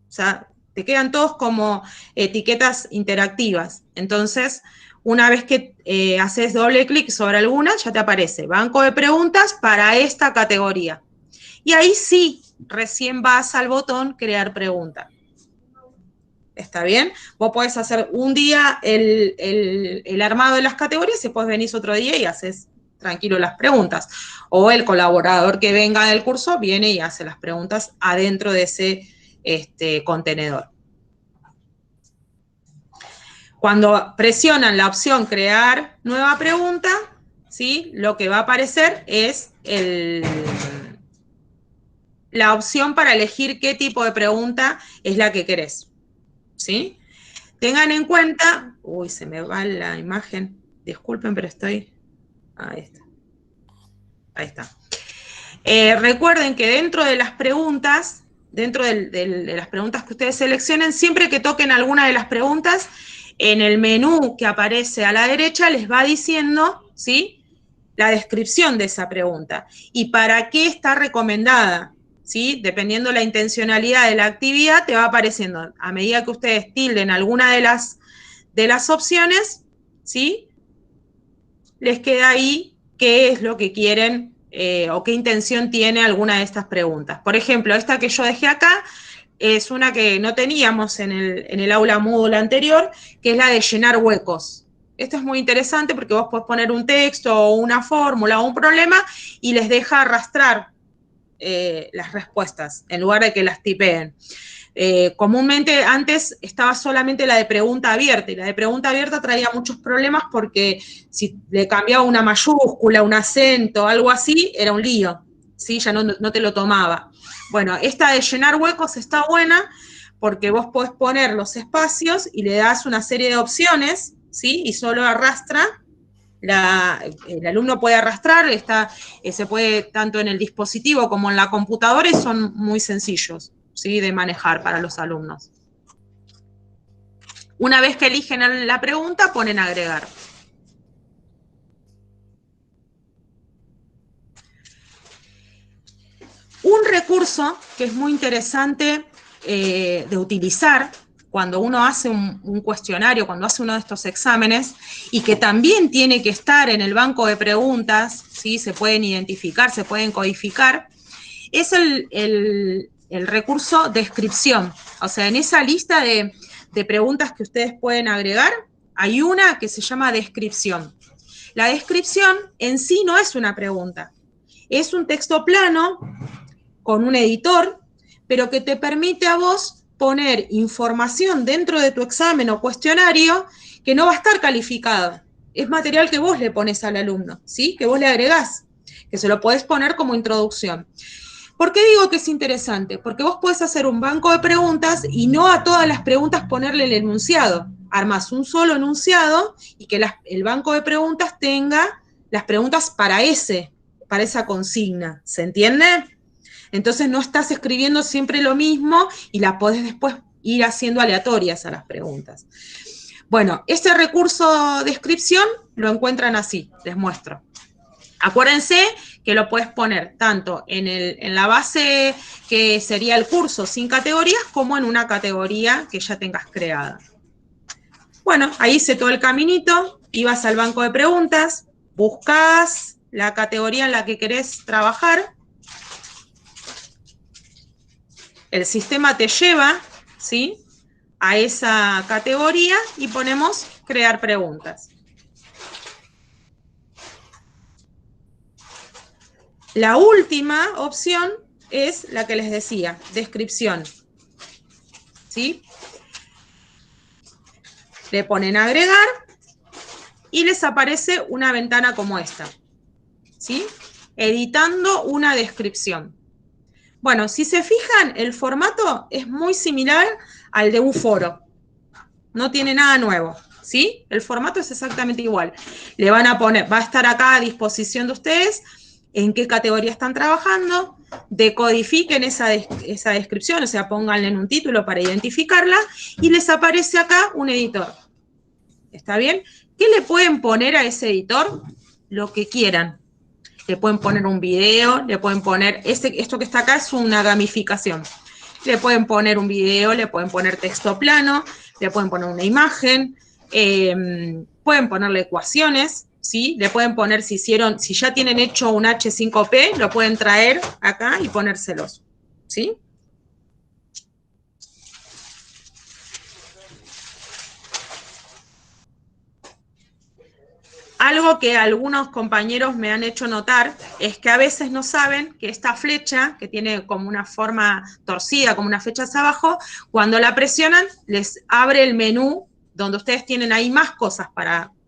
C: o sea, te quedan todos como etiquetas interactivas. Entonces, una vez que haces doble clic sobre alguna, ya te aparece banco de preguntas para esta categoría. Y ahí sí, recién vas al botón crear pregunta. ¿Está bien? Vos podés hacer un día el armado de las categorías y después venís otro día y haces tranquilo las preguntas. O el colaborador que venga del curso viene y hace las preguntas adentro de ese contenedor. Cuando presionan la opción crear nueva pregunta, ¿sí? Lo que va a aparecer es la opción para elegir qué tipo de pregunta es la que querés. ¿Sí? Tengan en cuenta, uy, se me va la imagen, disculpen, pero estoy, ahí está. Recuerden que dentro de las preguntas, dentro de las preguntas que ustedes seleccionen, siempre que toquen alguna de las preguntas, en el menú que aparece a la derecha les va diciendo, ¿sí?, la descripción de esa pregunta y para qué está recomendada. ¿Sí? Dependiendo la intencionalidad de la actividad, te va apareciendo, a medida que ustedes tilden alguna de las opciones, ¿sí? Les queda ahí qué es lo que quieren o qué intención tiene alguna de estas preguntas. Por ejemplo, esta que yo dejé acá es una que no teníamos en el aula Moodle anterior, que es la de llenar huecos. Esto es muy interesante porque vos podés poner un texto o una fórmula o un problema y les deja arrastrar las respuestas, en lugar de que las tipeen. Comúnmente antes estaba solamente la de pregunta abierta, y la de pregunta abierta traía muchos problemas porque si le cambiaba una mayúscula, un acento, algo así, era un lío, ¿sí? Ya no te lo tomaba. Bueno, esta de llenar huecos está buena porque vos podés poner los espacios y le das una serie de opciones, ¿sí? Y solo arrastra. El alumno puede arrastrar, se puede tanto en el dispositivo como en la computadora y son muy sencillos, ¿sí?, de manejar para los alumnos. Una vez que eligen la pregunta, ponen agregar. Un recurso que es muy interesante de utilizar cuando uno hace un cuestionario, cuando hace uno de estos exámenes, y que también tiene que estar en el banco de preguntas, ¿sí?, se pueden identificar, se pueden codificar, es el recurso descripción. O sea, en esa lista de preguntas que ustedes pueden agregar, hay una que se llama descripción, La descripción en sí no es una pregunta. Es un texto plano con un editor, pero que te permite a vos poner información dentro de tu examen o cuestionario que no va a estar calificado. Es material que vos le pones al alumno, ¿sí? Que vos le agregás, que se lo podés poner como introducción. ¿Por qué digo que es interesante? Porque vos podés hacer un banco de preguntas y no a todas las preguntas ponerle el enunciado. Armás un solo enunciado y que el banco de preguntas tenga las preguntas para esa consigna. ¿Se entiende? Entonces no estás escribiendo siempre lo mismo y la podés después ir haciendo aleatorias a las preguntas. Bueno, este recurso de descripción lo encuentran así, les muestro. Acuérdense que lo puedes poner tanto en la base que sería el curso sin categorías, como en una categoría que ya tengas creada. Bueno, ahí hice todo el caminito, ibas al banco de preguntas, buscás la categoría en la que querés trabajar, el sistema te lleva, ¿sí?, a esa categoría y ponemos crear preguntas. La última opción es la que les decía, descripción, ¿sí? Le ponen agregar y les aparece una ventana como esta, ¿sí? Editando una descripción. Bueno, si se fijan, el formato es muy similar al de un foro. No tiene nada nuevo, ¿sí? El formato es exactamente igual. Le van a poner, va a estar acá a disposición de ustedes en qué categoría están trabajando, decodifiquen esa descripción, o sea, pónganle en un título para identificarla, y les aparece acá un editor. ¿Está bien? ¿Qué le pueden poner a ese editor? Lo que quieran. Le pueden poner un video, le pueden poner, esto que está acá es una gamificación. Le pueden poner un video, le pueden poner texto plano, le pueden poner una imagen, pueden ponerle ecuaciones, ¿sí? Le pueden poner, si ya tienen hecho un H5P, lo pueden traer acá y ponérselos, ¿sí? Algo que algunos compañeros me han hecho notar es que a veces no saben que esta flecha, que tiene como una forma torcida, como una flecha hacia abajo, cuando la presionan les abre el menú donde ustedes tienen ahí más cosas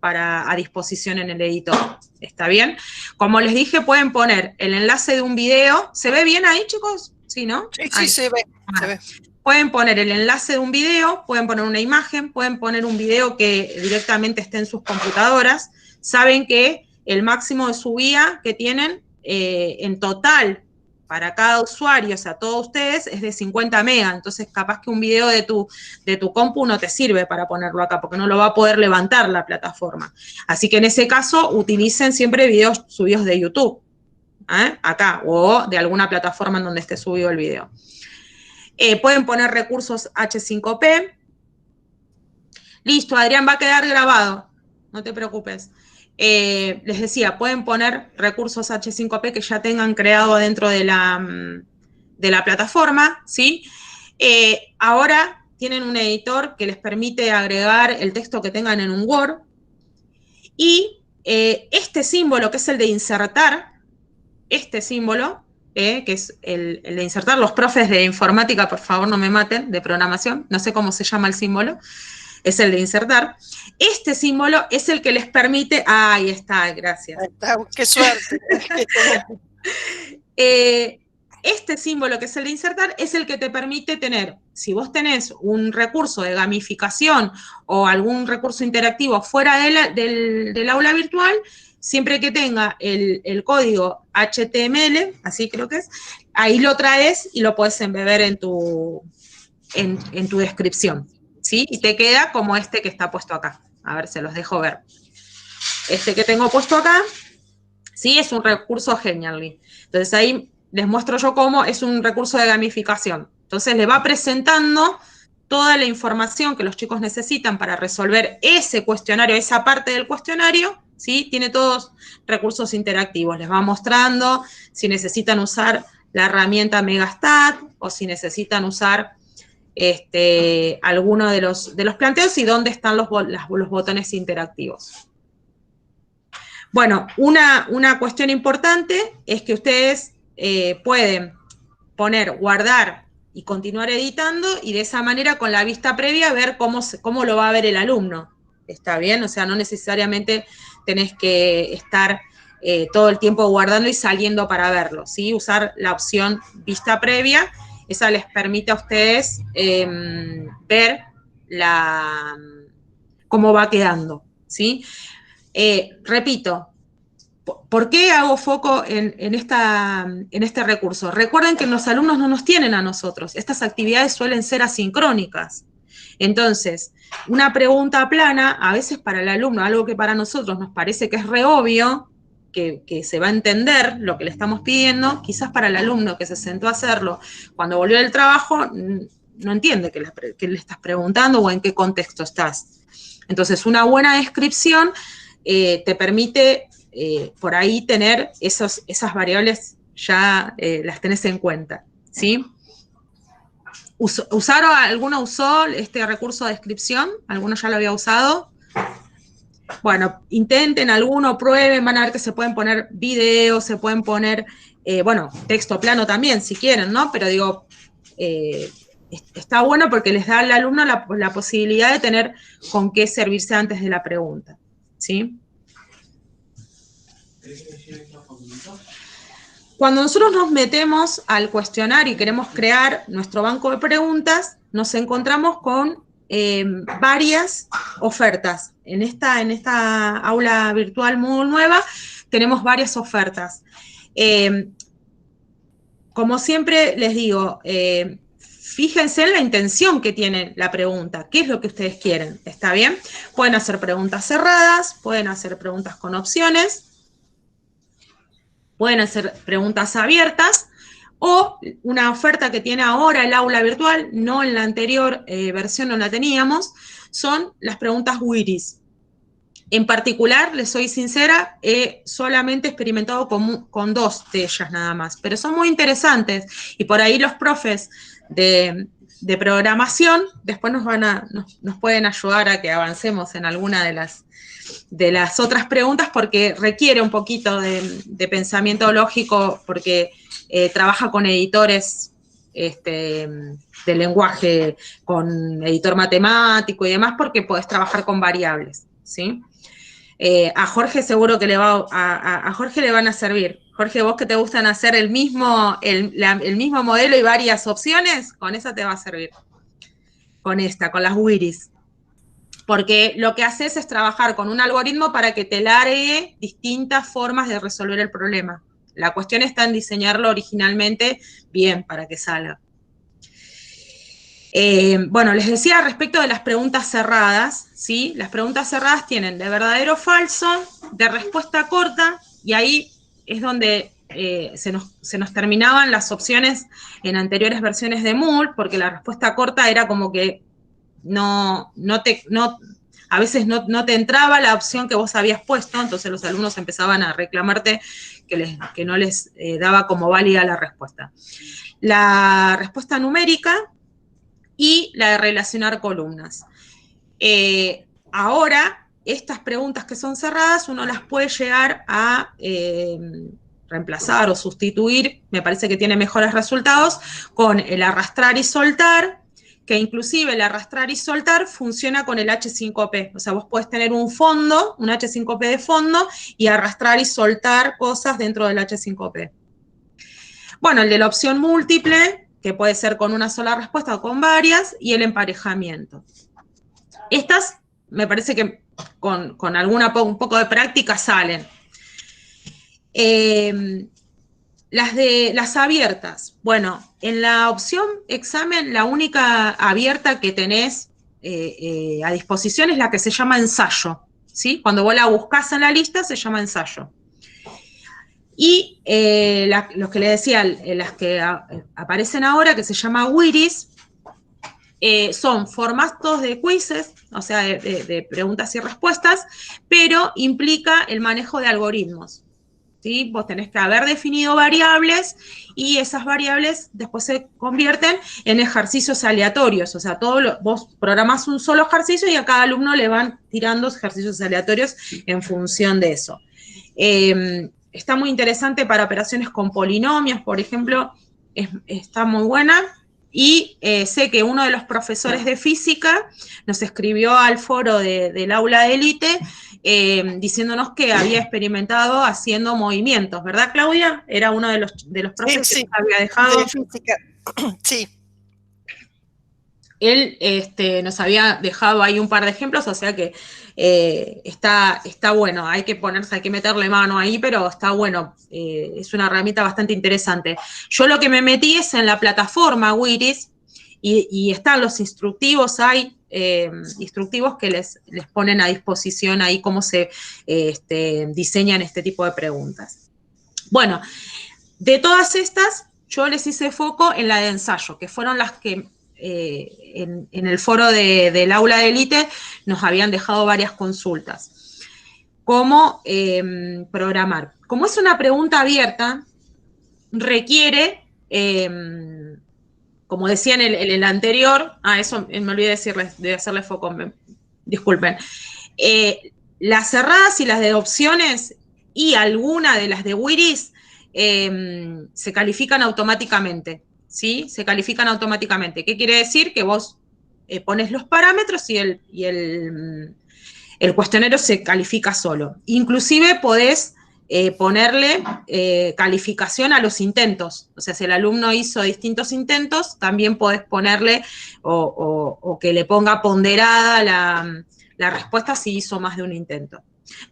C: a disposición en el editor. ¿Está bien? Como les dije, pueden poner el enlace de un video. ¿Se ve bien ahí, chicos? ¿Sí, no?
B: Sí, sí, se ve, se ve.
C: Pueden poner el enlace de un video, pueden poner una imagen, pueden poner un video que directamente esté en sus computadoras. Saben que el máximo de subida que tienen en total para cada usuario, o sea, todos ustedes, es de 50 megas. Entonces, capaz que un video de tu compu no te sirve para ponerlo acá, porque no lo va a poder levantar la plataforma. Así que en ese caso, utilicen siempre videos subidos de YouTube, acá, o de alguna plataforma en donde esté subido el video. Pueden poner recursos H5P. Listo, Adrián, va a quedar grabado, no te preocupes. Les decía, pueden poner recursos H5P que ya tengan creado dentro de la plataforma, ¿sí? Ahora tienen un editor que les permite agregar el texto que tengan en un Word. Y este símbolo, que es el de insertar, este símbolo, que es el de insertar, los profes de informática, por favor, no me maten, de programación, no sé cómo se llama el símbolo, es el de insertar. Este símbolo es el que les permite, ahí está, gracias.
B: Ahí está, qué suerte.
C: Este símbolo, que es el de insertar, es el que te permite tener, si vos tenés un recurso de gamificación o algún recurso interactivo fuera del aula virtual, siempre que tenga el código HTML, así creo que es, ahí lo traes y lo puedes embeber en tu descripción, ¿sí? Y te queda como este que está puesto acá. A ver, se los dejo ver. Este que tengo puesto acá, sí, es un recurso Genially. Entonces ahí les muestro yo cómo es un recurso de gamificación. Entonces le va presentando toda la información que los chicos necesitan para resolver ese cuestionario, esa parte del cuestionario, ¿sí? Tiene todos recursos interactivos. Les va mostrando si necesitan usar la herramienta Megastat o si necesitan usar alguno de los planteos y dónde están los botones interactivos. Bueno, una cuestión importante es que ustedes pueden poner, guardar y continuar editando, y de esa manera con la vista previa ver cómo lo va a ver el alumno. ¿Está bien? O sea, no necesariamente tenés que estar todo el tiempo guardando y saliendo para verlo, ¿sí? Usar la opción vista previa, esa les permite a ustedes ver cómo va quedando, ¿sí? Repito, ¿por qué hago foco en este recurso? Recuerden que los alumnos no nos tienen a nosotros. Estas actividades suelen ser asincrónicas. Entonces, una pregunta plana, a veces para el alumno, algo que para nosotros nos parece que es re obvio, que se va a entender lo que le estamos pidiendo, quizás para el alumno que se sentó a hacerlo cuando volvió del trabajo, no entiende qué le estás preguntando o en qué contexto estás. Entonces, una buena descripción te permite por ahí tener esas variables ya las tenés en cuenta, ¿sí? ¿Alguno usó este recurso de descripción? ¿Alguno ya lo había usado? Bueno, intenten alguno, prueben, van a ver que se pueden poner videos, se pueden poner, bueno, texto plano también, si quieren, ¿no? Pero digo, está bueno porque les da al alumno la posibilidad de tener con qué servirse antes de la pregunta, ¿sí? Cuando nosotros nos metemos al cuestionario y queremos crear nuestro banco de preguntas, nos encontramos con varias ofertas. En esta aula virtual Moodle nueva tenemos varias ofertas. Como siempre les digo, fíjense en la intención que tiene la pregunta. ¿Qué es lo que ustedes quieren? ¿Está bien? Pueden hacer preguntas cerradas, pueden hacer preguntas con opciones, pueden hacer preguntas abiertas, o una oferta que tiene ahora el aula virtual, no en la anterior versión no la teníamos, son las preguntas WIRIS. En particular, les soy sincera, he solamente experimentado con 2 de ellas nada más, pero son muy interesantes, y por ahí los profes de programación después nos pueden ayudar a que avancemos en alguna de las otras preguntas, porque requiere un poquito de pensamiento lógico, porque trabaja con editores de lenguaje, con editor matemático y demás, porque podés trabajar con variables, ¿sí? A Jorge seguro que a Jorge le van a servir. Jorge, vos que te gustan hacer el mismo modelo y varias opciones, con esa te va a servir. Con las WIRIS. Porque lo que haces es trabajar con un algoritmo para que te largue distintas formas de resolver el problema. La cuestión está en diseñarlo originalmente bien para que salga. Bueno, les decía respecto de las preguntas cerradas, ¿sí? Las preguntas cerradas tienen de verdadero o falso, de respuesta corta, y ahí es donde se nos terminaban las opciones en anteriores versiones de Moodle, porque la respuesta corta era como que a veces no te entraba la opción que vos habías puesto, entonces los alumnos empezaban a reclamarte que no les daba como válida la respuesta. La respuesta numérica y la de relacionar columnas. Ahora, estas preguntas que son cerradas, uno las puede llegar a reemplazar o sustituir, me parece que tiene mejores resultados, con el arrastrar y soltar, que inclusive el arrastrar y soltar funciona con el H5P. O sea, vos podés tener un fondo, un H5P de fondo, y arrastrar y soltar cosas dentro del H5P. Bueno, el de la opción múltiple, que puede ser con una sola respuesta o con varias, y el emparejamiento. Estas, me parece que con un poco de práctica salen. Las abiertas. Bueno, en la opción examen, la única abierta que tenés a disposición es la que se llama ensayo, ¿sí? Cuando vos la buscás en la lista, se llama ensayo. Y los que les decía, las que aparecen ahora, que se llama WIRIS, son formatos de quizzes, o sea, de preguntas y respuestas, pero implica el manejo de algoritmos. ¿Sí? Vos tenés que haber definido variables, y esas variables después se convierten en ejercicios aleatorios. O sea, vos programás un solo ejercicio y a cada alumno le van tirando ejercicios aleatorios en función de eso. Está muy interesante para operaciones con polinomios, por ejemplo, está muy buena. Y sé que uno de los profesores de física nos escribió al foro del aula de élite diciéndonos que había experimentado haciendo movimientos, ¿verdad, Claudia? Era uno de los profes
B: sí,
C: que había dejado.
B: de física, sí.
C: Él nos había dejado ahí un par de ejemplos, o sea que está bueno, hay que meterle mano ahí, pero está bueno, es una herramienta bastante interesante. Yo lo que me metí es en la plataforma Wiris, y están los instructivos, hay instructivos que les ponen a disposición ahí cómo se diseñan este tipo de preguntas. Bueno, de todas estas, yo les hice foco en la de ensayo, que fueron las que en el foro del aula de élite nos habían dejado varias consultas. ¿Cómo programar? Como es una pregunta abierta, requiere, como decía en el anterior, eso me olvidé de hacerle foco, disculpen. Las cerradas y las de opciones y alguna de las de Wiris se califican automáticamente, ¿sí? Se califican automáticamente. ¿Qué quiere decir? Que vos pones los parámetros y el cuestionario se califica solo. Inclusive podés ponerle calificación a los intentos. O sea, si el alumno hizo distintos intentos, también podés ponerle o que le ponga ponderada la respuesta si hizo más de un intento.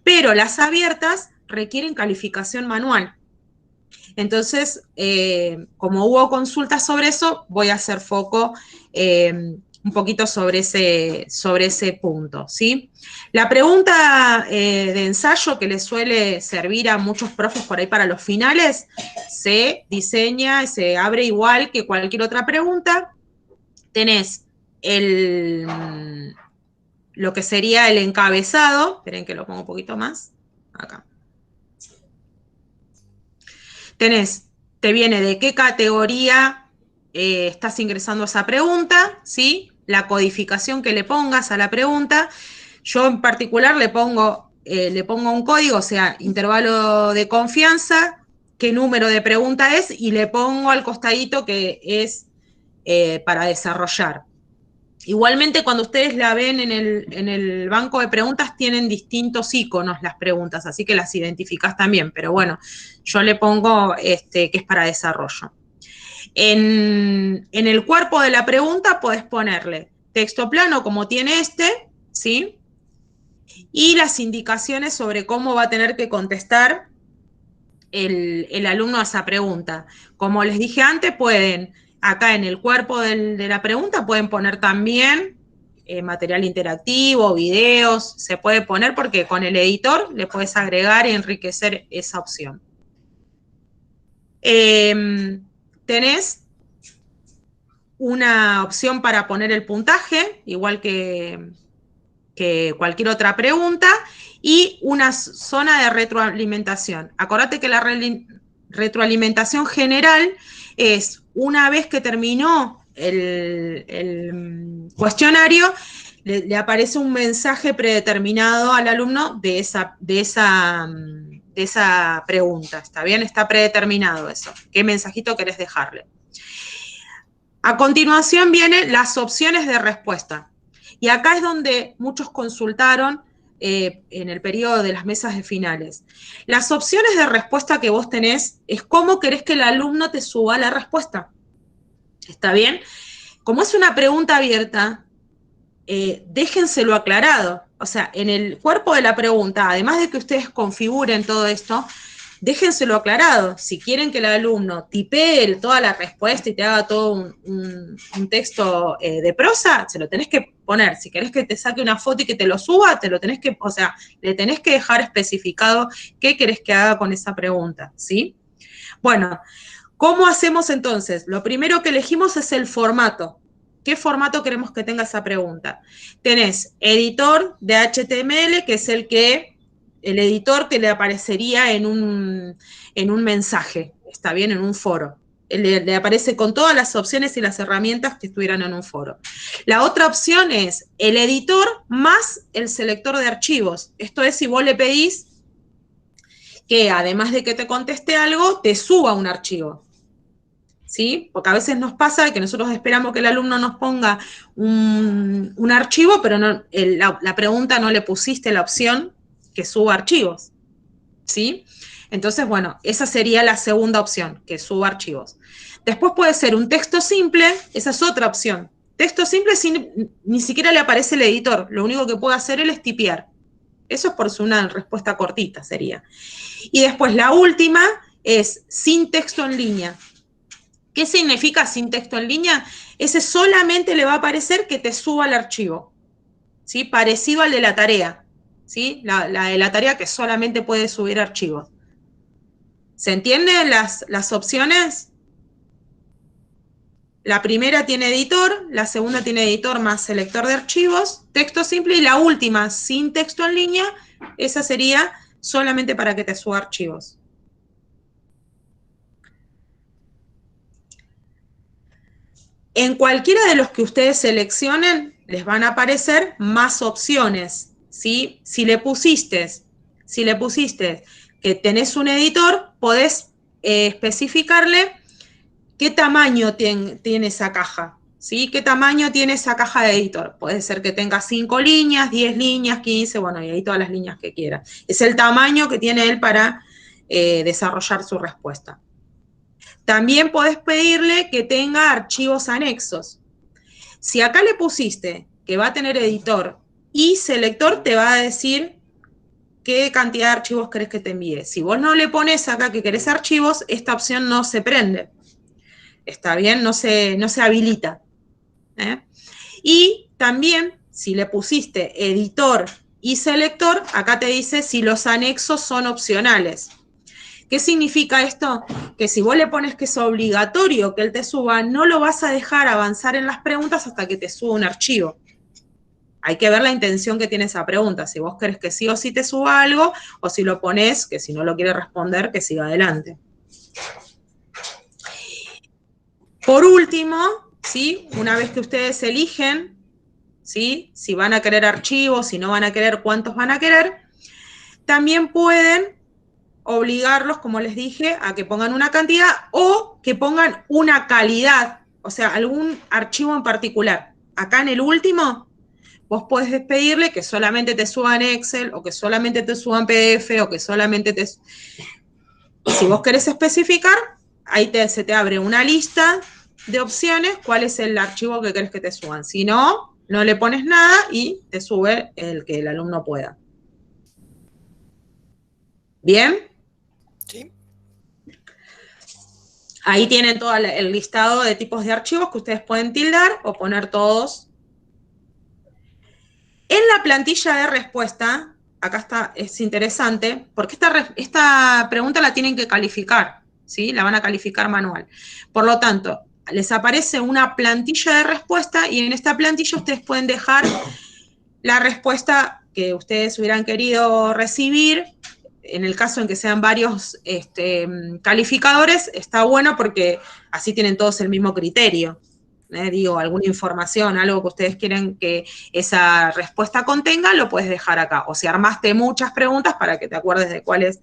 C: Pero las abiertas requieren calificación manual. Entonces, como hubo consultas sobre eso, voy a hacer foco un poquito sobre ese punto, ¿sí? La pregunta de ensayo que les suele servir a muchos profes por ahí para los finales, se diseña, se abre igual que cualquier otra pregunta. Tenés lo que sería el encabezado, esperen que lo pongo un poquito más, acá. Te viene de qué categoría estás ingresando a esa pregunta, ¿sí? La codificación que le pongas a la pregunta. Yo en particular le pongo un código, o sea, intervalo de confianza, qué número de pregunta es, y le pongo al costadito que es para desarrollar. Igualmente, cuando ustedes la ven en el banco de preguntas, tienen distintos iconos las preguntas, así que las identificás también, pero bueno, yo le pongo que es para desarrollo. En el cuerpo de la pregunta podés ponerle texto plano, como tiene ¿sí? Y las indicaciones sobre cómo va a tener que contestar el alumno a esa pregunta. Como les dije antes, pueden, acá en el cuerpo de la pregunta, pueden poner también material interactivo, videos, se puede poner porque con el editor le puedes agregar y enriquecer esa opción. Tenés una opción para poner el puntaje, igual que cualquier otra pregunta, y una zona de retroalimentación. Acordate que la retroalimentación general es una vez que terminó el cuestionario, le aparece un mensaje predeterminado al alumno de esa pregunta. ¿Está bien? Está predeterminado eso. ¿Qué mensajito querés dejarle? A continuación vienen las opciones de respuesta. Y acá es donde muchos consultaron en el periodo de las mesas de finales. Las opciones de respuesta que vos tenés es cómo querés que el alumno te suba la respuesta. ¿Está bien? Como es una pregunta abierta, déjenselo aclarado. O sea, en el cuerpo de la pregunta, además de que ustedes configuren todo esto, déjenselo aclarado. Si quieren que el alumno tipee toda la respuesta y te haga todo un texto de prosa, se lo tenés que poner. Si querés que te saque una foto y que te lo suba, te lo tenés que, o sea, le tenés que dejar especificado qué querés que haga con esa pregunta, ¿sí? Bueno, ¿cómo hacemos entonces? Lo primero que elegimos es el formato. ¿Qué formato queremos que tenga esa pregunta? Tenés editor de HTML, que es el editor que le aparecería en un mensaje, está bien, en un foro. Le aparece con todas las opciones y las herramientas que estuvieran en un foro. La otra opción es el editor más el selector de archivos. Esto es si vos le pedís que además de que te conteste algo, te suba un archivo. ¿Sí? Porque a veces nos pasa que nosotros esperamos que el alumno nos ponga un archivo, pero no, la pregunta no le pusiste la opción que suba archivos. ¿Sí? Entonces, bueno, esa sería la segunda opción, que suba archivos. Después puede ser un texto simple, esa es otra opción. Texto simple ni siquiera le aparece el editor, lo único que puede hacer él es tipear. Eso es por una respuesta cortita, sería. Y después la última es sin texto en línea. ¿Qué significa sin texto en línea? Ese solamente le va a aparecer que te suba el archivo, ¿sí? Parecido al de la tarea, ¿sí? La de la tarea que solamente puede subir archivos. ¿Se entienden las opciones? La primera tiene editor, la segunda tiene editor más selector de archivos, texto simple, y la última, sin texto en línea, esa sería solamente para que te suba archivos. En cualquiera de los que ustedes seleccionen, les van a aparecer más opciones, ¿sí? Si le pusiste que tenés un editor, podés especificarle qué tamaño tiene esa caja, ¿sí? ¿Qué tamaño tiene esa caja de editor? Puede ser que tenga 5 líneas, 10 líneas, 15, bueno, y ahí todas las líneas que quiera. Es el tamaño que tiene él para desarrollar su respuesta. También podés pedirle que tenga archivos anexos. Si acá le pusiste que va a tener editor y selector, te va a decir qué cantidad de archivos querés que te envíe. Si vos no le pones acá que querés archivos, esta opción no se prende. ¿Está bien? No se habilita. Y también, si le pusiste editor y selector, acá te dice si los anexos son opcionales. ¿Qué significa esto? Que si vos le pones que es obligatorio que él te suba, no lo vas a dejar avanzar en las preguntas hasta que te suba un archivo. Hay que ver la intención que tiene esa pregunta. Si vos querés que sí o sí te suba algo, o si lo pones, que si no lo quiere responder, que siga adelante. Por último, ¿sí? Una vez que ustedes eligen, ¿sí? Si van a querer archivos, si no van a querer, cuántos van a querer, también pueden obligarlos, como les dije, a que pongan una cantidad o que pongan una calidad, o sea, algún archivo en particular. Acá en el último, vos podés pedirle que solamente te suban Excel, o que solamente te suban PDF, o que solamente te... Si vos querés especificar, ahí se te abre una lista de opciones, cuál es el archivo que querés que te suban. Si no, no le pones nada y te sube el que el alumno pueda. ¿Bien?
B: Sí.
C: Ahí tienen todo el listado de tipos de archivos que ustedes pueden tildar o poner todos. En la plantilla de respuesta, acá es interesante, porque esta pregunta la tienen que calificar, ¿sí? La van a calificar manual. Por lo tanto, les aparece una plantilla de respuesta y en esta plantilla ustedes pueden dejar la respuesta que ustedes hubieran querido recibir. En el caso en que sean varios calificadores, está bueno porque así tienen todos el mismo criterio. Digo, alguna información, algo que ustedes quieren que esa respuesta contenga, lo puedes dejar acá. O si armaste muchas preguntas para que te acuerdes de cuál es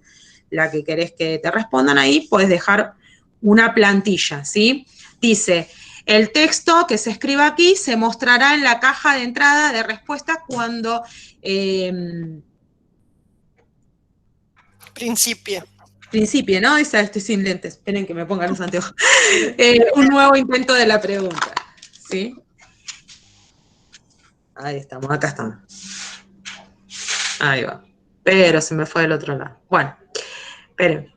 C: la que querés que te respondan ahí, puedes dejar una plantilla, ¿sí? Dice, el texto que se escriba aquí se mostrará en la caja de entrada de respuesta cuando... Principio, ¿no? Estoy sin lentes. Esperen que me pongan los anteojos. Un nuevo intento de la pregunta. ¿Sí? Ahí estamos, acá estamos. Ahí va. Pero se me fue del otro lado. Bueno, esperen.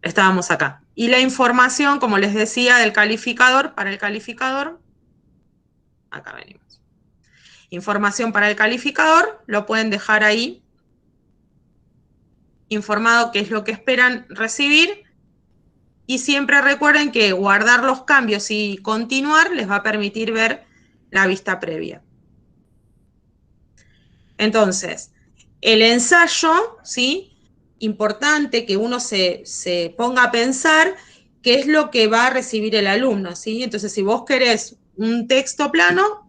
C: Estábamos acá. Y la información, como les decía, del calificador, para el calificador, acá venimos. Información para el calificador, lo pueden dejar ahí, informado qué es lo que esperan recibir, y siempre recuerden que guardar los cambios y continuar les va a permitir ver la vista previa. Entonces, el ensayo, ¿sí? Importante que uno se ponga a pensar qué es lo que va a recibir el alumno, ¿sí? Entonces, si vos querés un texto plano,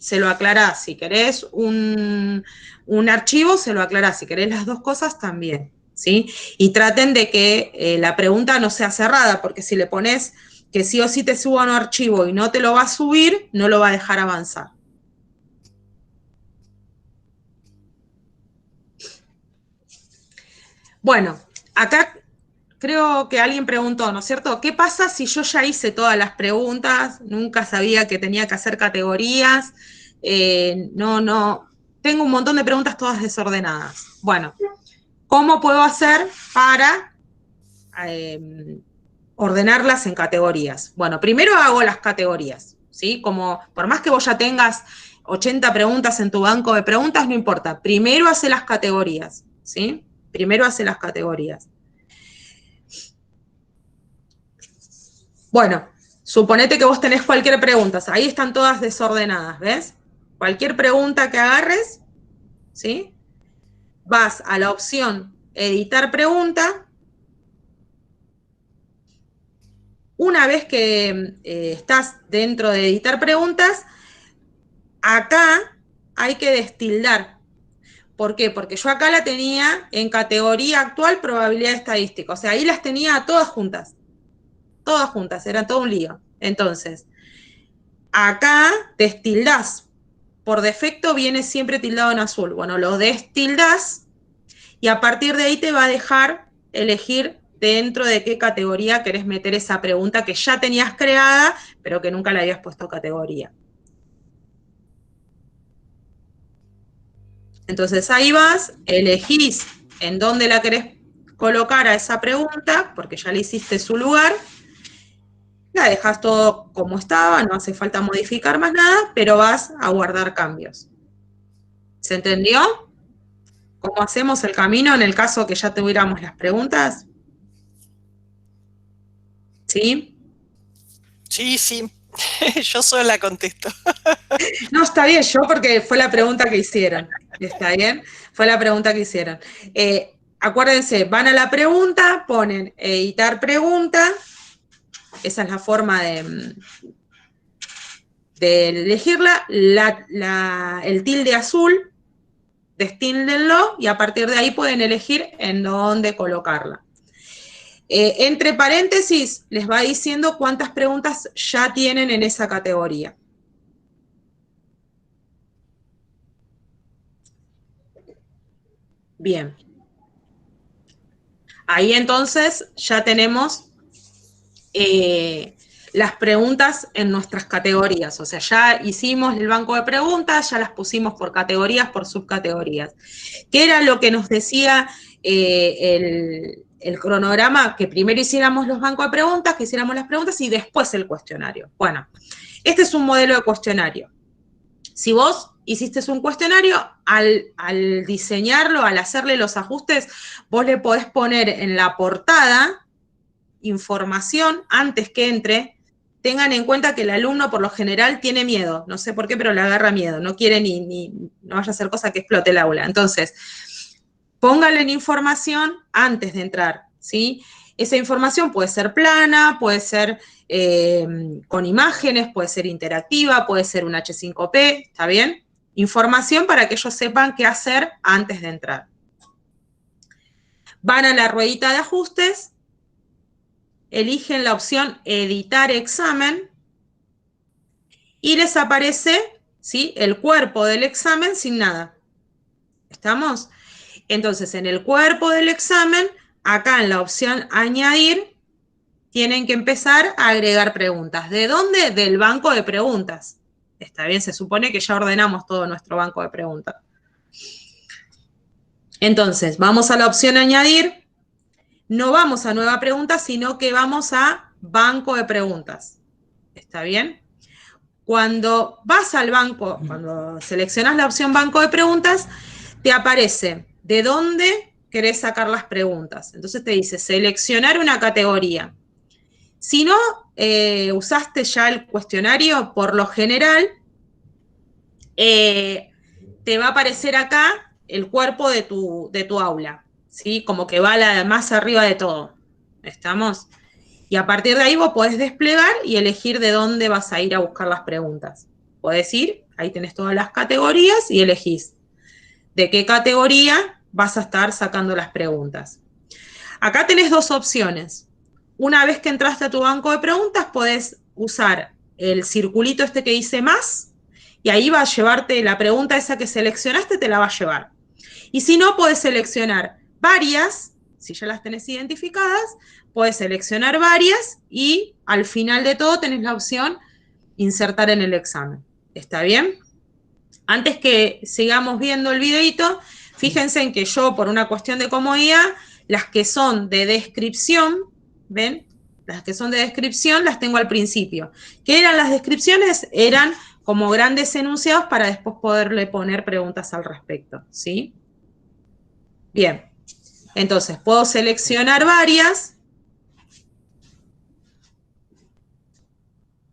C: se lo aclarás. Si querés un archivo, se lo aclarás. Si querés las dos cosas, también, ¿sí? Y traten de que la pregunta no sea cerrada, porque si le pones que sí o sí te suba un archivo y no te lo va a subir, no lo va a dejar avanzar. Bueno, acá creo que alguien preguntó, ¿no es cierto? ¿Qué pasa si yo ya hice todas las preguntas? Nunca sabía que tenía que hacer categorías. Tengo un montón de preguntas todas desordenadas. Bueno, ¿cómo puedo hacer para ordenarlas en categorías? Bueno, primero hago las categorías, ¿sí? Como, por más que vos ya tengas 80 preguntas en tu banco de preguntas, no importa. Primero hace las categorías, ¿sí? Primero hace las categorías. Bueno, suponete que vos tenés cualquier pregunta, ahí están todas desordenadas, ¿ves? Cualquier pregunta que agarres, ¿sí? Vas a la opción editar pregunta. Una vez que estás dentro de editar preguntas, acá hay que destildar. ¿Por qué? Porque yo acá la tenía en categoría actual probabilidad estadística, o sea, ahí las tenía todas juntas, era todo un lío. Entonces, acá destildás. Por defecto viene siempre tildado en azul. Bueno, lo destildás y a partir de ahí te va a dejar elegir dentro de qué categoría querés meter esa pregunta que ya tenías creada, pero que nunca le habías puesto categoría. Entonces ahí vas, elegís en dónde la querés colocar a esa pregunta, porque ya le hiciste su lugar, la dejas todo como estaba, no hace falta modificar más nada, pero vas a guardar cambios. ¿Se entendió? ¿Cómo hacemos el camino en el caso que ya tuviéramos las preguntas? ¿Sí?
B: Sí, sí, yo sola contesto.
C: No, está bien, yo porque fue la pregunta que hicieron. ¿Está bien? Fue la pregunta que hicieron. Acuérdense, van a la pregunta, ponen editar pregunta. Esa es la forma de elegirla. El tilde azul, destíldenlo y a partir de ahí pueden elegir en dónde colocarla. Entre paréntesis, les va diciendo cuántas preguntas ya tienen en esa categoría. Bien. Ahí entonces ya tenemos las preguntas en nuestras categorías. O sea, ya hicimos el banco de preguntas, ya las pusimos por categorías, por subcategorías. ¿Qué era lo que nos decía el cronograma? Que primero hiciéramos los bancos de preguntas, que hiciéramos las preguntas y después el cuestionario. Bueno, este es un modelo de cuestionario. Si vos hiciste un cuestionario, al diseñarlo, al hacerle los ajustes, vos le podés poner en la portada información antes que entre. Tengan en cuenta que el alumno por lo general tiene miedo, no sé por qué, pero le agarra miedo, no quiere no vaya a hacer cosa que explote el aula. Entonces, pónganle en información antes de entrar, ¿sí? Esa información puede ser plana, puede ser con imágenes, puede ser interactiva, puede ser un H5P, ¿está bien? Información para que ellos sepan qué hacer antes de entrar. Van a la ruedita de ajustes, eligen la opción editar examen y les aparece, ¿sí?, el cuerpo del examen sin nada. ¿Estamos? Entonces, en el cuerpo del examen, acá en la opción añadir, tienen que empezar a agregar preguntas. ¿De dónde? Del banco de preguntas. Está bien, se supone que ya ordenamos todo nuestro banco de preguntas. Entonces, vamos a la opción añadir. No vamos a nueva pregunta, sino que vamos a banco de preguntas. ¿Está bien? Cuando vas al banco, cuando seleccionas la opción banco de preguntas, te aparece de dónde querés sacar las preguntas. Entonces te dice seleccionar una categoría. Si no usaste ya el cuestionario, por lo general, te va a aparecer acá el cuerpo de tu aula, ¿sí? Como que va más arriba de todo. ¿Estamos? Y a partir de ahí vos podés desplegar y elegir de dónde vas a ir a buscar las preguntas. podés ir, ahí tenés todas las categorías y elegís de qué categoría vas a estar sacando las preguntas. Acá tenés dos opciones. Una vez que entraste a tu banco de preguntas, podés usar el circulito este que dice más, y ahí va a llevarte la pregunta esa que seleccionaste, te la va a llevar. Y si no, podés seleccionar varias, si ya las tenés identificadas, podés seleccionar varias y al final de todo tenés la opción insertar en el examen. ¿Está bien? Antes que sigamos viendo el videito, fíjense en que yo, por una cuestión de comodidad, las que son de descripción, ¿ven? Las que son de descripción las tengo al principio. ¿Qué eran las descripciones? Eran como grandes enunciados para después poderle poner preguntas al respecto, ¿sí? Bien, entonces puedo seleccionar varias.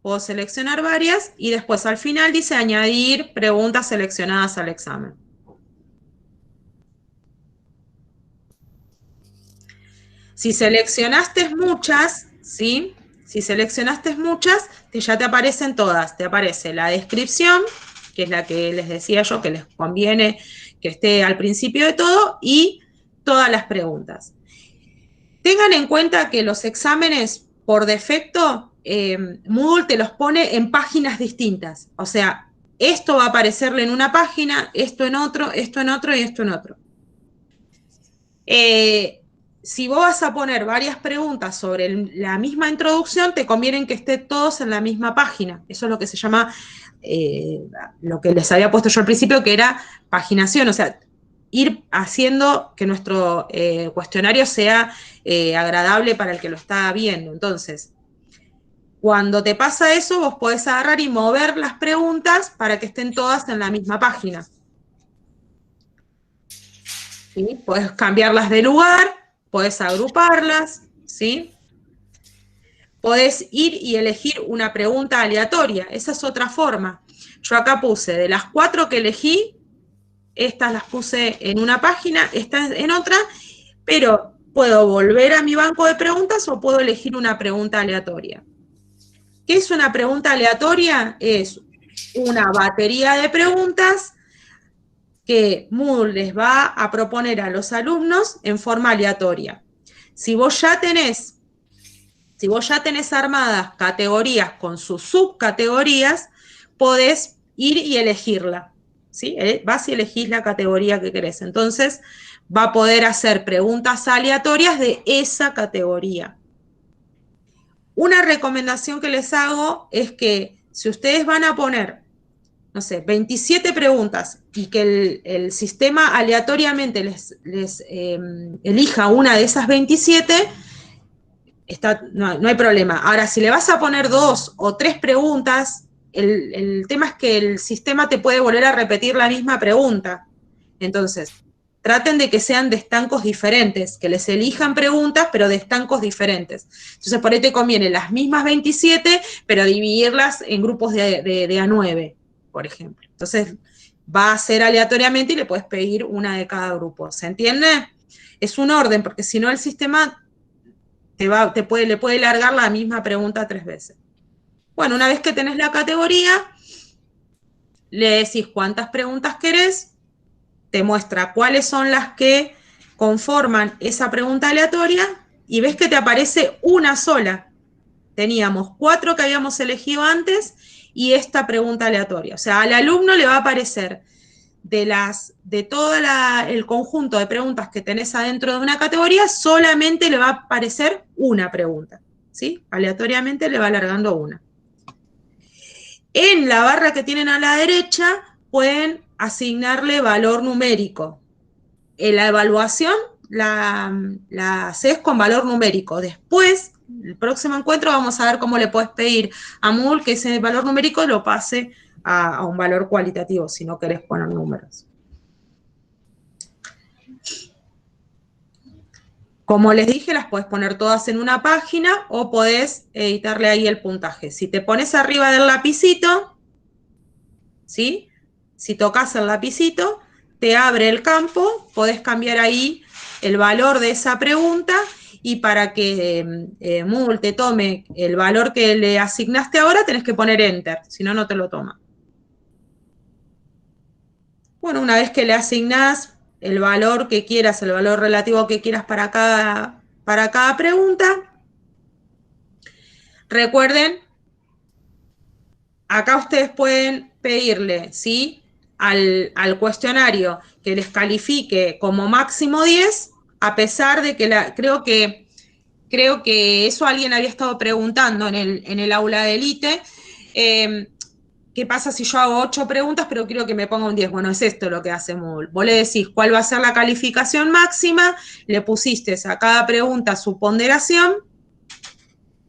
C: Puedo seleccionar varias y después al final dice añadir preguntas seleccionadas al examen. Si seleccionaste muchas, ¿sí? Si seleccionaste muchas, ya te aparecen todas. Te aparece la descripción, que es la que les decía yo, que les conviene que esté al principio de todo, y todas las preguntas. Tengan en cuenta que los exámenes, por defecto, Moodle te los pone en páginas distintas. O sea, esto va a aparecerle en una página, esto en otro, esto en otro y esto en otro. Si vos vas a poner varias preguntas sobre la misma introducción, te conviene que estén todos en la misma página. Eso es lo que se llama, lo que les había puesto yo al principio, que era paginación, o sea, ir haciendo que nuestro cuestionario sea agradable para el que lo está viendo. Entonces, cuando te pasa eso, vos podés agarrar y mover las preguntas para que estén todas en la misma página. ¿Sí? Podés cambiarlas de lugar, podés agruparlas, ¿sí? Podés ir y elegir una pregunta aleatoria, esa es otra forma. Yo acá puse, de las 4 que elegí, estas las puse en una página, estas en otra, pero puedo volver a mi banco de preguntas o puedo elegir una pregunta aleatoria. ¿Qué es una pregunta aleatoria? Es una batería de preguntas que Moodle les va a proponer a los alumnos en forma aleatoria. Si vos ya tenés armadas categorías con sus subcategorías, podés ir y elegirla, ¿sí? Vas y elegís la categoría que querés. Entonces, va a poder hacer preguntas aleatorias de esa categoría. Una recomendación que les hago es que si ustedes van a poner, no sé, 27 preguntas y que el sistema aleatoriamente les elija una de esas 27, no hay problema. Ahora, si le vas a poner 2 o 3 preguntas, el tema es que el sistema te puede volver a repetir la misma pregunta. Entonces, traten de que sean de estancos diferentes, que les elijan preguntas, pero de estancos diferentes. Entonces, por ahí te conviene las mismas 27, pero dividirlas en grupos de A9, por ejemplo. Entonces, va a ser aleatoriamente y le puedes pedir una de cada grupo. ¿Se entiende? Es un orden, porque si no el sistema le puede largar la misma pregunta 3 veces. Bueno, una vez que tenés la categoría, le decís cuántas preguntas querés, te muestra cuáles son las que conforman esa pregunta aleatoria y ves que te aparece una sola. Teníamos 4 que habíamos elegido antes y esta pregunta aleatoria. O sea, al alumno le va a aparecer de todo el conjunto de preguntas que tenés adentro de una categoría, solamente le va a aparecer una pregunta, ¿sí? Aleatoriamente le va alargando una. En la barra que tienen a la derecha pueden asignarle valor numérico. En la evaluación la haces con valor numérico. Después, el próximo encuentro, vamos a ver cómo le puedes pedir a Moodle que ese valor numérico lo pase a un valor cualitativo, si no querés poner números. Como les dije, las podés poner todas en una página o podés editarle ahí el puntaje. Si te pones arriba del lapicito, ¿sí? Si tocas el lapicito, te abre el campo, podés cambiar ahí el valor de esa pregunta y para que Moodle te tome el valor que le asignaste ahora, tenés que poner Enter, si no, no te lo toma. Bueno, una vez que le asignás el valor que quieras, el valor relativo que quieras para cada pregunta, recuerden, acá ustedes pueden pedirle, ¿sí?, al cuestionario que les califique como máximo 10, a pesar de que creo que eso alguien había estado preguntando en el aula de élite. ¿Qué pasa si yo hago 8 preguntas pero quiero que me ponga un 10? Bueno, es esto lo que hace Moodle. Vos le decís cuál va a ser la calificación máxima, le pusiste a cada pregunta su ponderación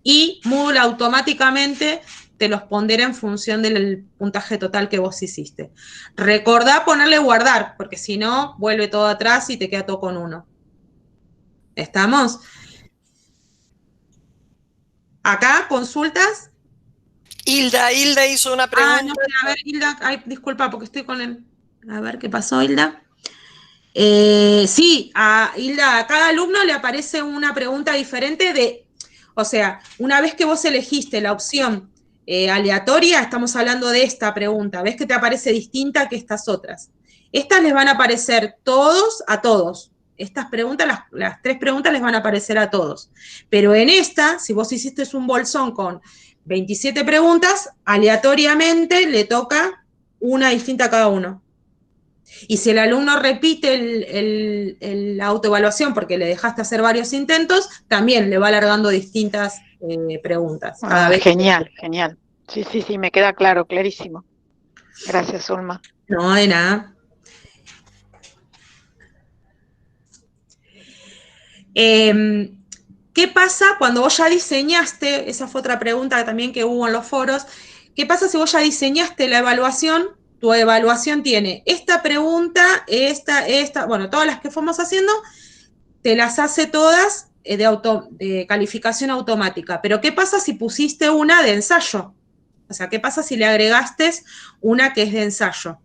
C: y Moodle automáticamente te los pondera en función del puntaje total que vos hiciste. Recordá ponerle guardar, porque si no, vuelve todo atrás y te queda todo con 1. ¿Estamos? Acá, consultas.
B: Hilda hizo una pregunta.
C: No, a ver, Hilda, ay, disculpa, porque estoy con el... A ver, ¿qué pasó, Hilda? Sí, a Hilda, a cada alumno le aparece una pregunta diferente o sea, una vez que vos elegiste la opción aleatoria, estamos hablando de esta pregunta, ves que te aparece distinta que estas otras. Estas les van a aparecer a todos. Estas preguntas, las 3 preguntas les van a aparecer a todos. Pero en esta, si vos hiciste un bolsón con 27 preguntas, aleatoriamente le toca una distinta a cada uno. Y si el alumno repite la autoevaluación porque le dejaste hacer varios intentos, también le va alargando distintas preguntas. Cada vez
E: genial. Sí, me queda claro, clarísimo. Gracias, Zulma.
C: No, de nada. ¿Qué pasa cuando vos ya diseñaste? Esa fue otra pregunta también que hubo en los foros. ¿Qué pasa si vos ya diseñaste la evaluación? Tu evaluación tiene esta pregunta, bueno, todas las que fuimos haciendo, te las hace todas de calificación automática. Pero ¿qué pasa si pusiste una de ensayo? O sea, ¿qué pasa si le agregaste una que es de ensayo?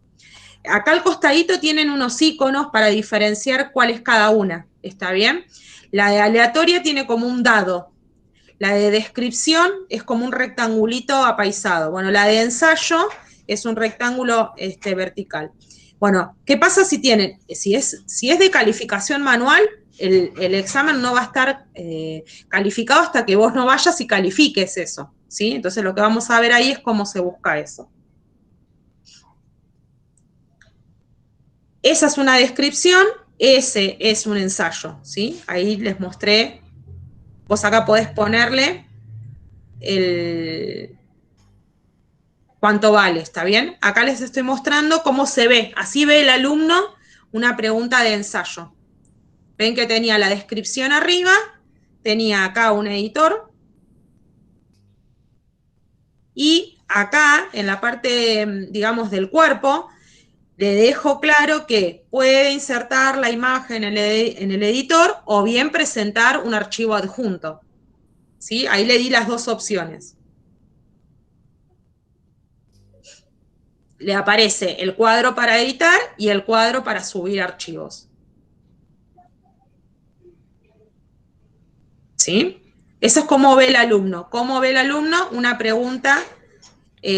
C: Acá al costadito tienen unos iconos para diferenciar cuál es cada una, ¿está bien? La de aleatoria tiene como un dado. La de descripción es como un rectangulito apaisado. Bueno, la de ensayo es un rectángulo vertical. Bueno, ¿qué pasa si es de calificación manual? El examen no va a estar calificado hasta que vos no vayas y califiques eso, ¿sí? Entonces lo que vamos a ver ahí es cómo se busca eso. Esa es una descripción, ese es un ensayo, ¿sí? Ahí les mostré. Vos acá podés ponerle cuánto vale, ¿está bien? Acá les estoy mostrando cómo se ve. Así ve el alumno una pregunta de ensayo. Ven que tenía la descripción arriba, tenía acá un editor, y acá, en la parte, digamos, del cuerpo, le dejo claro que puede insertar la imagen en el editor o bien presentar un archivo adjunto. ¿Sí? Ahí le di las 2 opciones. Le aparece el cuadro para editar y el cuadro para subir archivos. ¿Sí? Eso es cómo ve el alumno. ¿Cómo ve el alumno una pregunta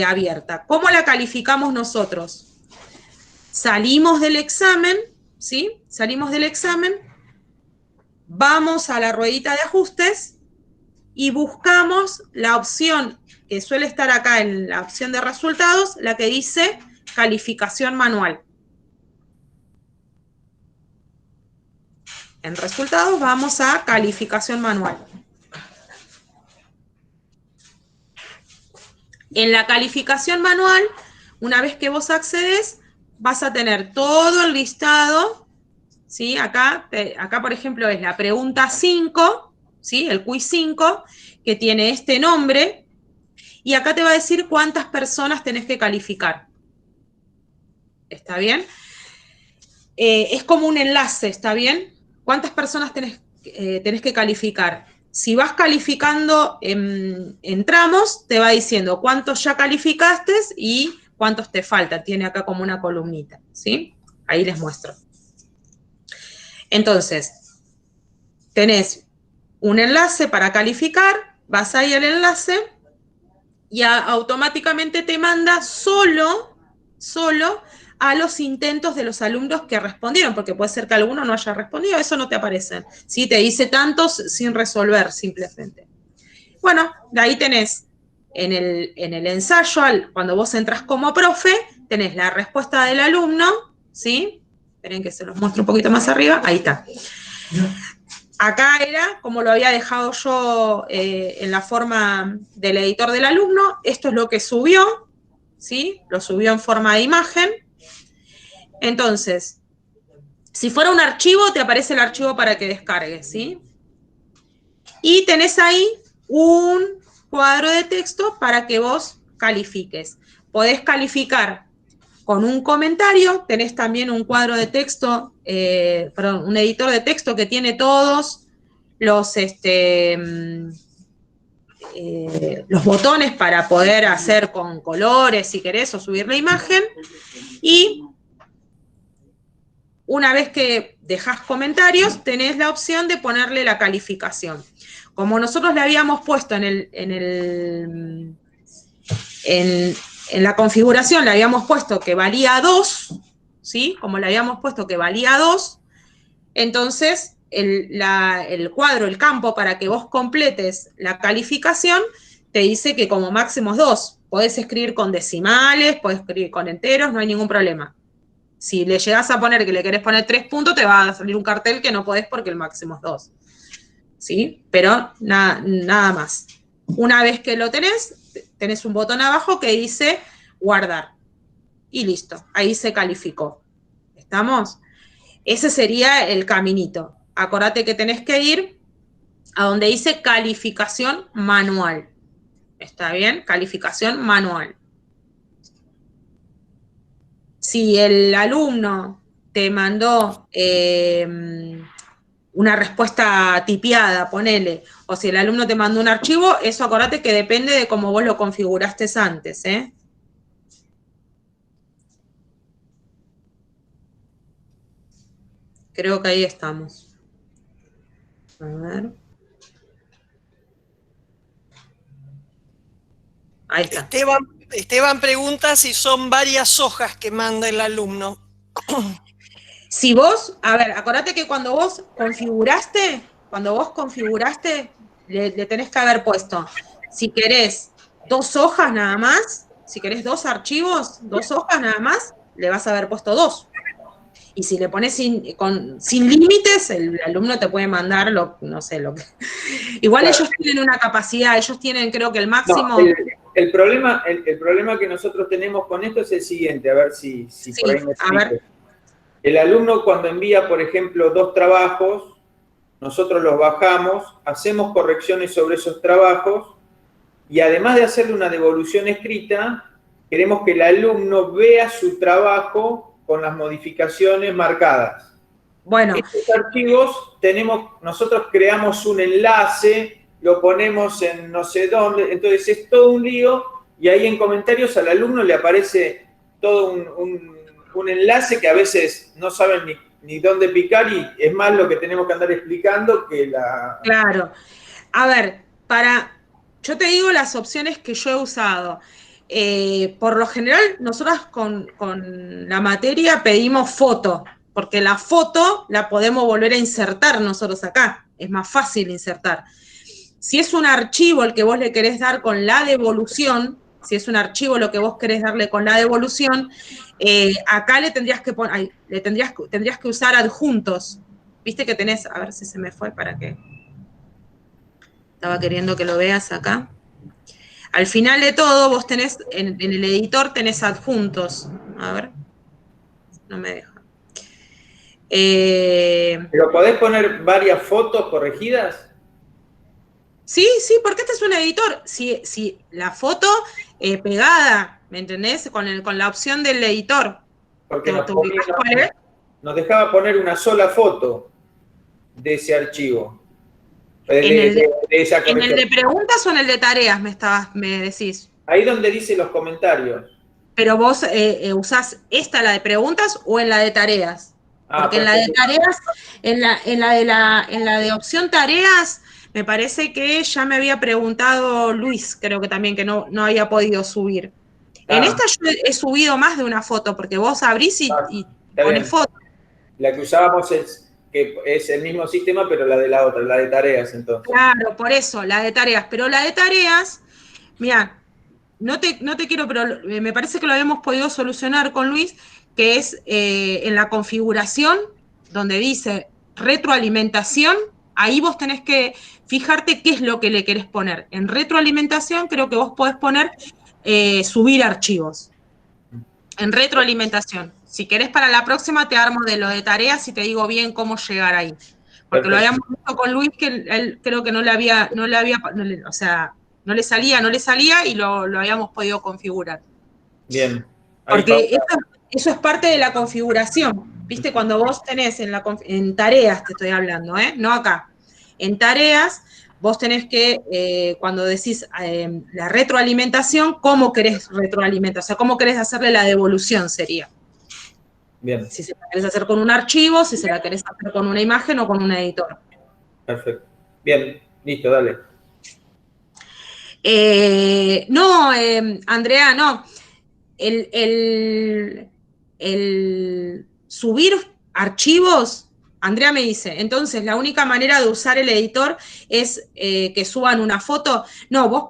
C: abierta? ¿Cómo la calificamos nosotros? Salimos del examen, ¿sí? Salimos del examen, vamos a la ruedita de ajustes y buscamos la opción que suele estar acá en la opción de resultados, la que dice calificación manual. En resultados vamos a calificación manual. En la calificación manual, una vez que vos accedes, vas a tener todo el listado, ¿sí? Acá, por ejemplo, es la pregunta 5, ¿sí? El quiz 5, que tiene este nombre, y acá te va a decir cuántas personas tenés que calificar. ¿Está bien? Es como un enlace, ¿está bien? ¿Cuántas personas tenés que calificar? Si vas calificando en tramos, te va diciendo cuántos ya calificaste y cuántos te faltan. Tiene acá como una columnita, ¿sí? Ahí les muestro. Entonces, tenés un enlace para calificar, vas ahí al enlace y automáticamente te manda solo a los intentos de los alumnos que respondieron, porque puede ser que alguno no haya respondido, eso no te aparece. ¿Sí? Te dice tantos sin resolver simplemente. Bueno, de ahí tenés en el ensayo, cuando vos entras como profe, tenés la respuesta del alumno, ¿sí? Esperen que se los muestro un poquito más arriba, ahí está. Acá era como lo había dejado yo en la forma del editor del alumno, esto es lo que subió, ¿sí? Lo subió en forma de imagen. Entonces, si fuera un archivo, te aparece el archivo para que descargues, ¿sí? Y tenés ahí un cuadro de texto para que vos califiques. Podés calificar con un comentario, tenés también un cuadro de texto, un editor de texto que tiene todos los botones para poder hacer con colores, si querés, o subir la imagen. Y una vez que dejás comentarios, tenés la opción de ponerle la calificación. Como nosotros le habíamos puesto en la configuración, le habíamos puesto que valía 2, ¿sí? Como le habíamos puesto que valía 2, entonces el cuadro, el campo para que vos completes la calificación, te dice que como máximo es 2. Podés escribir con decimales, podés escribir con enteros, no hay ningún problema. Si le llegás a poner que le querés poner 3 puntos, te va a salir un cartel que no podés porque el máximo es 2. ¿Sí? Pero nada más. Una vez que lo tenés un botón abajo que dice guardar. Y listo, ahí se calificó. ¿Estamos? Ese sería el caminito. Acordate que tenés que ir a donde dice calificación manual. ¿Está bien? Calificación manual. Si el alumno te mandó una respuesta tipiada, ponele, o si el alumno te mandó un archivo, eso acordate que depende de cómo vos lo configuraste antes, ¿eh? Creo que ahí estamos. A ver. Ahí está.
B: Esteban pregunta si son varias hojas que manda el alumno.
C: Si vos, a ver, acordate que cuando vos configuraste, le tenés que haber puesto, si querés 2 hojas nada más, si querés 2 archivos, 2 hojas nada más, le vas a haber puesto 2. Y si le pones sin límites, el alumno te puede mandar no sé lo que. Igual claro. Ellos tienen una capacidad, ellos tienen, creo que el máximo.
F: No, el problema que nosotros tenemos con esto es el siguiente, a ver si sí, por ahí me explico. El alumno cuando envía, por ejemplo, 2 trabajos, nosotros los bajamos, hacemos correcciones sobre esos trabajos y además de hacerle una devolución escrita, queremos que el alumno vea su trabajo con las modificaciones marcadas.
C: Bueno.
F: Estos archivos nosotros creamos un enlace, lo ponemos en no sé dónde, entonces es todo un lío y ahí en comentarios al alumno le aparece todo un enlace que a veces no saben ni dónde picar y es más lo que tenemos que andar explicando que la...
C: Claro. A ver, yo te digo las opciones que yo he usado. Por lo general, nosotros con la materia pedimos foto, porque la foto la podemos volver a insertar nosotros acá. Es más fácil insertar. Si es un archivo el que vos le querés dar con la devolución, si es un archivo lo que vos querés darle con la devolución, acá le tendrías que poner, tendrías que usar adjuntos. Viste que tenés, a ver si se me fue para qué. Estaba queriendo que lo veas acá. Al final de todo, vos tenés, en el editor tenés adjuntos. A ver, no me deja.
F: ¿Pero podés poner varias fotos corregidas?
C: Sí, porque este es un editor. Si la foto pegada, ¿me entendés? Con la opción del editor.
F: Porque nos dejaba poner una sola foto de ese archivo.
C: ¿En el de preguntas o en el de tareas me decís?
F: Ahí donde dice los comentarios.
C: Pero vos usás la de preguntas o en la de tareas. Porque en la de tareas, en la de opción tareas, me parece que ya me había preguntado Luis, creo que también, que no había podido subir. En esta yo he subido más de una foto, porque vos abrís y pones foto.
F: La que usábamos que es el mismo sistema, pero la de la otra, la de tareas, entonces.
C: Claro, por eso, la de tareas. Pero la de tareas, mira, no te quiero, pero me parece que lo habíamos podido solucionar con Luis, que es en la configuración, donde dice retroalimentación, ahí vos tenés que fijarte qué es lo que le querés poner. En retroalimentación creo que vos podés poner subir archivos. En retroalimentación. Si querés para la próxima te armo de lo de tareas y te digo bien cómo llegar ahí. Porque Perfecto. Lo habíamos visto con Luis, que él creo que no le salía y lo habíamos podido configurar.
F: Bien.
C: Porque eso es parte de la configuración. ¿Viste? Cuando vos tenés en tareas, te estoy hablando, no acá. En tareas, vos tenés que, cuando decís la retroalimentación, ¿cómo querés retroalimentar? O sea, ¿cómo querés hacerle la devolución sería?
F: Bien.
C: Si se la querés hacer con un archivo, si se la querés hacer con una imagen o con un editor.
F: Perfecto. Bien, listo, dale.
C: No, Andrea, no. El subir archivos, Andrea me dice, entonces la única manera de usar el editor es que suban una foto. No, vos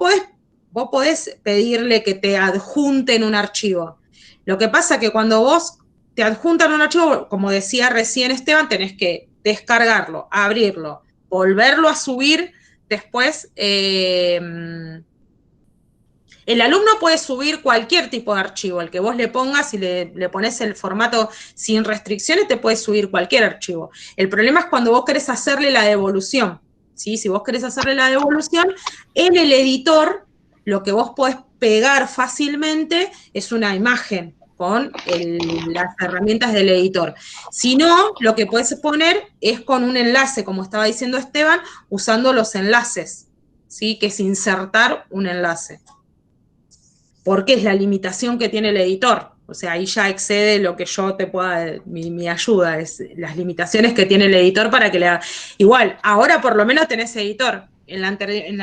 C: podés pedirle que te adjunten un archivo. Lo que pasa es que cuando vos te adjuntan un archivo, como decía recién Esteban, tenés que descargarlo, abrirlo, volverlo a subir, después el alumno puede subir cualquier tipo de archivo, el que vos le pongas y le pones el formato sin restricciones, te puede subir cualquier archivo. El problema es cuando vos querés hacerle la devolución, ¿sí? Si vos querés hacerle la devolución, en el editor lo que vos podés pegar fácilmente es una imagen con las herramientas del editor. Si no, lo que podés poner es con un enlace, como estaba diciendo Esteban, usando los enlaces, ¿sí? Que es insertar un enlace. Porque es la limitación que tiene el editor. O sea, ahí ya excede lo que yo te pueda, mi ayuda, es las limitaciones que tiene el editor para que le haga. Igual, ahora por lo menos tenés editor. En la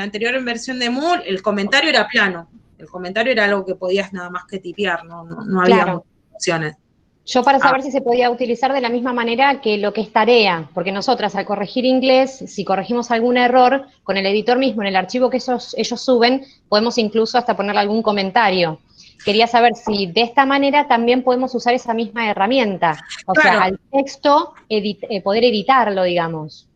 C: anterior versión de Moodle, el comentario era plano. El comentario era algo que podías nada más que tipear, no había muchas opciones.
G: Yo para saber si se podía utilizar de la misma manera que lo que es tarea, porque nosotras al corregir inglés, si corregimos algún error, con el editor mismo, en el archivo que ellos suben, podemos incluso hasta ponerle algún comentario. Quería saber si de esta manera también podemos usar esa misma herramienta. O sea, al texto poder editarlo, es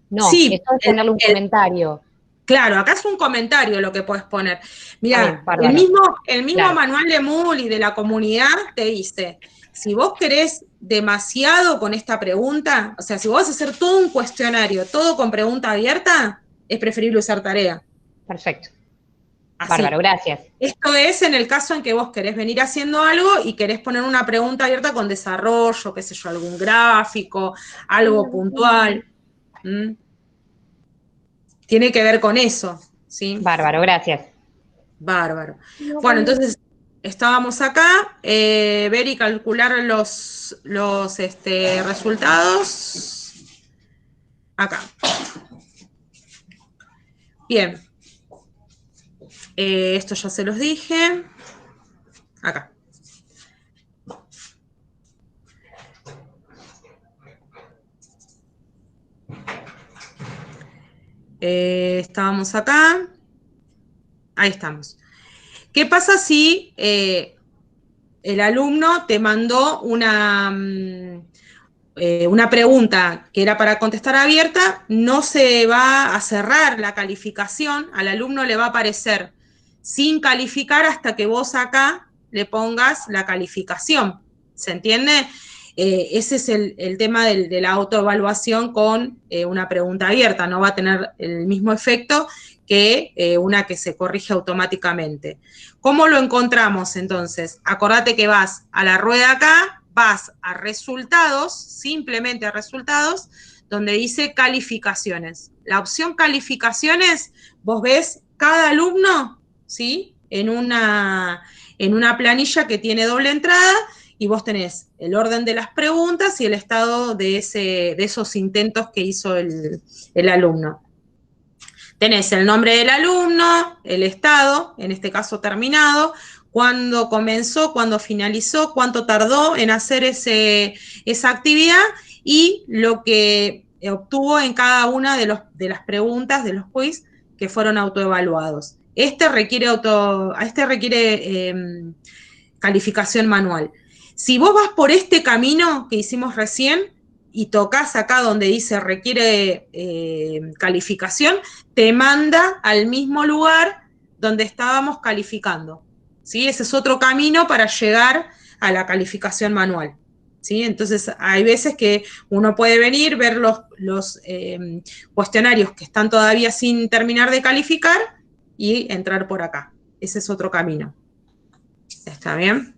G: ponerle un comentario.
C: Claro, acá es un comentario lo que puedes poner. Mira, el mismo manual de Moodle y de la comunidad te dice, si vos querés demasiado con esta pregunta, o sea, si vos vas a hacer todo un cuestionario, todo con pregunta abierta, es preferible usar tarea.
G: Perfecto.
C: Así.
G: Bárbaro, gracias.
C: Esto es en el caso en que vos querés venir haciendo algo y querés poner una pregunta abierta con desarrollo, qué sé yo, algún gráfico, algo puntual. Tiene que ver con eso, ¿sí?
G: Bárbaro, gracias.
C: Bárbaro. Bueno, entonces estábamos acá, ver y calcular los resultados. Acá. Bien. Esto ya se los dije. Acá. Estábamos acá. Ahí estamos. ¿Qué pasa si el alumno te mandó una pregunta que era para contestar abierta? No se va a cerrar la calificación, al alumno le va a aparecer sin calificar hasta que vos acá le pongas la calificación. ¿Se entiende? Ese es el tema de la autoevaluación con una pregunta abierta. No va a tener el mismo efecto que una que se corrige automáticamente. ¿Cómo lo encontramos entonces? Acordate que vas a la rueda acá, vas a resultados, simplemente a resultados, donde dice calificaciones. La opción calificaciones, vos ves cada alumno, ¿sí? En una planilla que tiene doble entrada, y vos tenés el orden de las preguntas y el estado de esos intentos que hizo el alumno. Tenés el nombre del alumno, el estado, en este caso terminado, cuándo comenzó, cuándo finalizó, cuánto tardó en hacer esa actividad y lo que obtuvo en cada una de las preguntas de los quiz que fueron autoevaluados. Este requiere calificación manual. Si vos vas por este camino que hicimos recién y tocas acá donde dice requiere calificación, te manda al mismo lugar donde estábamos calificando, ¿sí? Ese es otro camino para llegar a la calificación manual, ¿sí? Entonces hay veces que uno puede venir, ver los cuestionarios que están todavía sin terminar de calificar y entrar por acá. Ese es otro camino. ¿Está bien?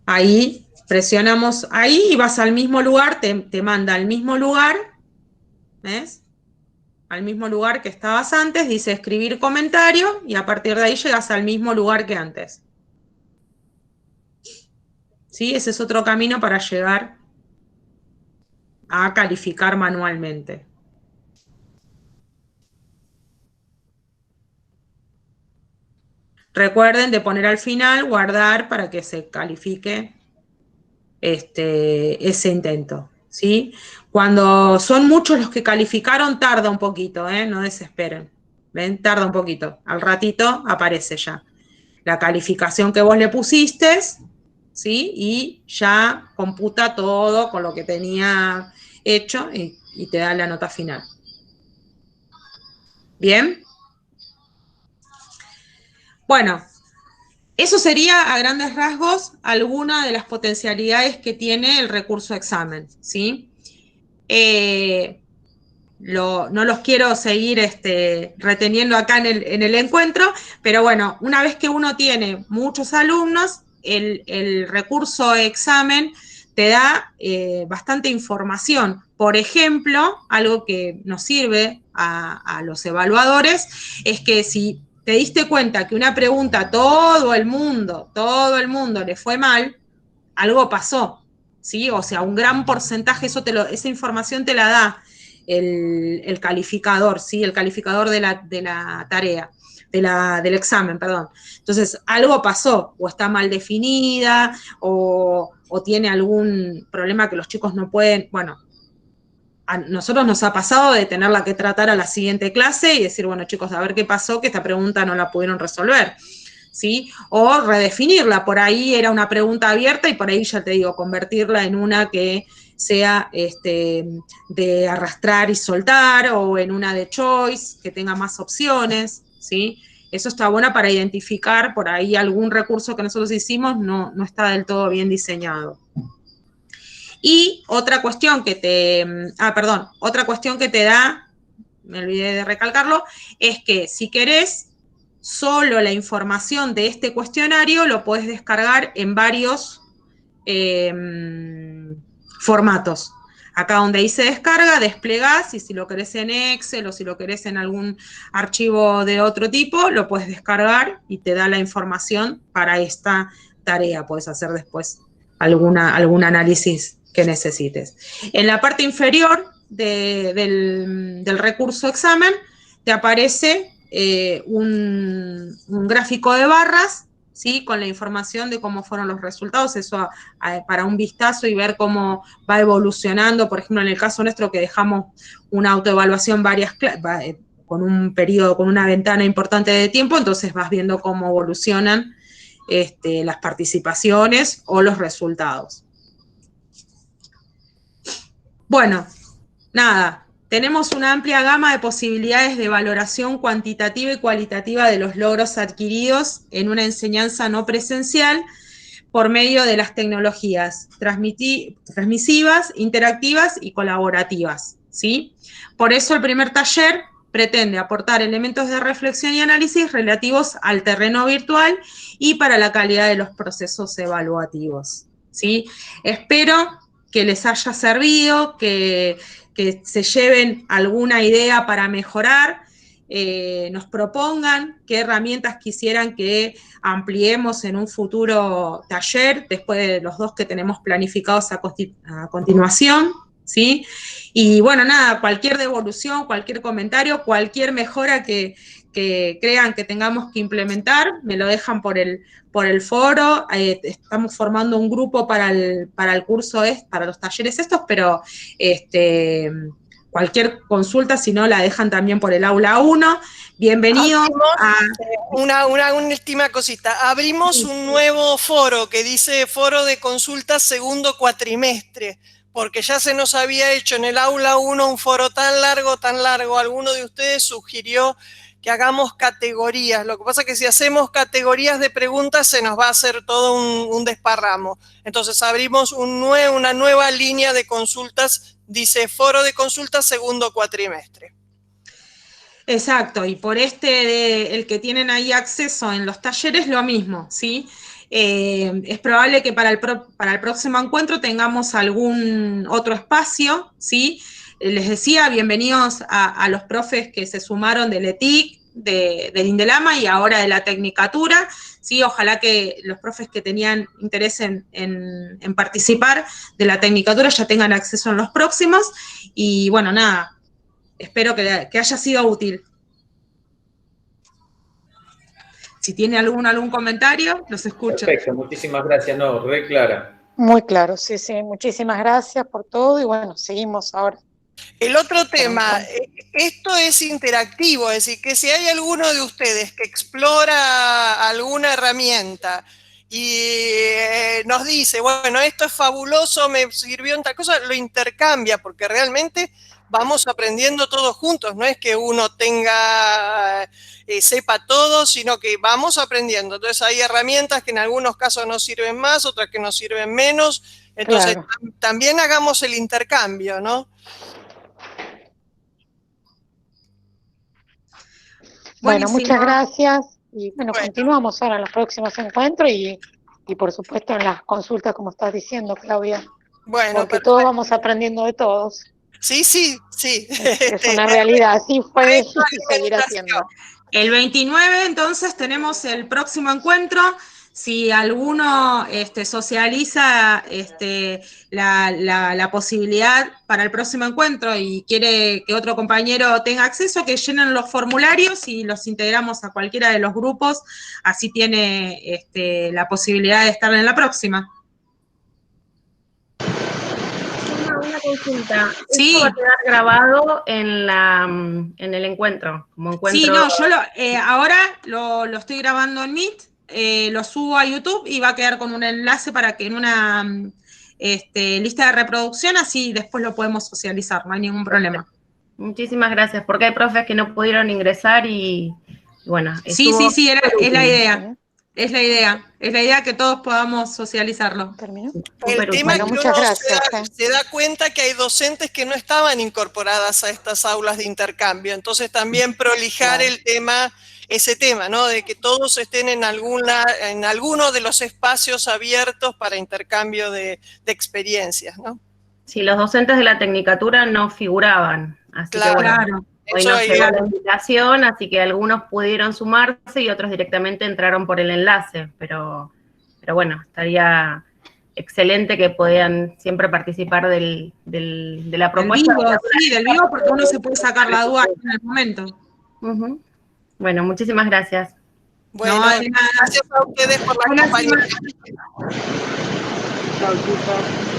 C: Ahí presionamos ahí y vas al mismo lugar, te manda al mismo lugar, ¿ves? Al mismo lugar que estabas antes, dice escribir comentario y a partir de ahí llegas al mismo lugar que antes. ¿Sí? Ese es otro camino para llegar a calificar manualmente. Recuerden de poner al final, guardar para que se califique ese intento, ¿sí? Cuando son muchos los que calificaron, tarda un poquito, no desesperen. ¿Ven? Tarda un poquito. Al ratito aparece ya la calificación que vos le pusiste, ¿sí? Y ya computa todo con lo que tenía hecho y te da la nota final. ¿Bien? Bueno, eso sería a grandes rasgos alguna de las potencialidades que tiene el recurso examen, ¿sí? No los quiero seguir reteniendo acá en el encuentro, pero bueno, una vez que uno tiene muchos alumnos, el recurso examen te da bastante información. Por ejemplo, algo que nos sirve a los evaluadores es que si te diste cuenta que una pregunta a todo el mundo le fue mal, algo pasó, ¿sí? O sea, un gran porcentaje, esa información te la da el calificador, ¿sí? El calificador de la tarea, del examen, perdón. Entonces, algo pasó, o está mal definida, o tiene algún problema que los chicos no pueden, bueno, a nosotros nos ha pasado de tenerla que tratar a la siguiente clase y decir, bueno, chicos, a ver qué pasó, que esta pregunta no la pudieron resolver, ¿sí? O redefinirla, por ahí era una pregunta abierta y por ahí ya te digo, convertirla en una que sea de arrastrar y soltar, o en una de choice, que tenga más opciones, ¿sí? Eso está bueno para identificar por ahí algún recurso que nosotros hicimos no está del todo bien diseñado. Y otra cuestión que te da, me olvidé de recalcarlo, es que si querés solo la información de este cuestionario, lo podés descargar en varios formatos. Acá donde dice descarga, desplegás, y si lo querés en Excel o si lo querés en algún archivo de otro tipo, lo puedes descargar y te da la información para esta tarea. Podés hacer después algún análisis que necesites. En la parte inferior del recurso examen te aparece un gráfico de barras, ¿sí? Con la información de cómo fueron los resultados, eso para un vistazo y ver cómo va evolucionando. Por ejemplo, en el caso nuestro que dejamos una autoevaluación con un periodo, con una ventana importante de tiempo, entonces vas viendo cómo evolucionan las participaciones o los resultados. Bueno, nada, tenemos una amplia gama de posibilidades de valoración cuantitativa y cualitativa de los logros adquiridos en una enseñanza no presencial por medio de las tecnologías transmisivas, interactivas y colaborativas, ¿sí? Por eso el primer taller pretende aportar elementos de reflexión y análisis relativos al terreno virtual y para la calidad de los procesos evaluativos, ¿sí? Espero que les haya servido, que se lleven alguna idea para mejorar, nos propongan qué herramientas quisieran que ampliemos en un futuro taller, después de los dos que tenemos planificados a continuación, ¿sí? Y bueno, nada, cualquier devolución, cualquier comentario, cualquier mejora que crean que tengamos que implementar, me lo dejan por el foro. Estamos formando un grupo para el curso, para los talleres estos, pero cualquier consulta, si no, la dejan también por el aula 1. Bienvenidos a...
B: Una última cosita. Abrimos un nuevo foro que dice Foro de Consultas Segundo Cuatrimestre, porque ya se nos había hecho en el aula 1 un foro tan largo, alguno de ustedes sugirió que hagamos categorías. Lo que pasa es que si hacemos categorías de preguntas se nos va a hacer todo un desparramo. Entonces abrimos una nueva línea de consultas, dice Foro de Consultas Segundo Cuatrimestre.
C: Exacto, y por el que tienen ahí acceso en los talleres, lo mismo, ¿sí? Es probable que para el próximo encuentro tengamos algún otro espacio, ¿sí? Les decía, bienvenidos a los profes que se sumaron del ETIC, del INDELAMA y ahora de la Tecnicatura, ¿sí? Ojalá que los profes que tenían interés en participar de la Tecnicatura ya tengan acceso en los próximos, y bueno, nada, espero que haya sido útil. Si tiene algún comentario, los escucho.
F: Perfecto, muchísimas gracias. No, re clara.
E: Muy claro, sí, sí. Muchísimas gracias por todo y bueno, seguimos ahora.
B: El otro tema, esto es interactivo, es decir, que si hay alguno de ustedes que explora alguna herramienta y nos dice, bueno, esto es fabuloso, me sirvió en tal cosa, lo intercambia, porque realmente vamos aprendiendo todos juntos, no es que uno sepa todo, sino que vamos aprendiendo. Entonces hay herramientas que en algunos casos nos sirven más, otras que nos sirven menos, entonces claro, también hagamos el intercambio, ¿no?
E: Bueno, muchas gracias y bueno, continuamos ahora en los próximos encuentros y por supuesto en las consultas, como estás diciendo, Claudia,
B: bueno,
E: porque todos vamos aprendiendo de todos.
B: Sí, sí, sí.
E: Es una realidad, así fue y seguirá siendo.
C: El 29, entonces, tenemos el próximo encuentro. Si alguno socializa la posibilidad para el próximo encuentro y quiere que otro compañero tenga acceso, que llenen los formularios y los integramos a cualquiera de los grupos, así tiene la posibilidad de estar en la próxima.
H: Una consulta.
C: Sí.
H: ¿Esto va a quedar grabado en el encuentro? Como encuentro...
C: Sí, no, yo ahora lo estoy grabando en Meet. Lo subo a YouTube y va a quedar con un enlace para que en una lista de reproducción, así después lo podemos socializar, no hay ningún problema.
H: Muchísimas gracias, porque hay profes que no pudieron ingresar y bueno.
C: Sí, es la idea. Es la idea que todos podamos socializarlo.
B: El tema es que uno se da cuenta que hay docentes que no estaban incorporadas a estas aulas de intercambio, entonces también prolijar ese tema, ¿no? De que todos estén en alguno de los espacios abiertos para intercambio de experiencias, ¿no?
H: Sí, los docentes de la Tecnicatura no figuraban, así que bueno, hoy nos llegó la invitación, así que algunos pudieron sumarse y otros directamente entraron por el enlace, pero bueno, estaría excelente que puedan siempre participar de la propuesta.
C: Del vivo, porque uno se puede sacar la duda en el momento.
H: Bueno, muchísimas gracias.
B: Bueno, gracias a ustedes por la compañía.
E: Chao, chicos.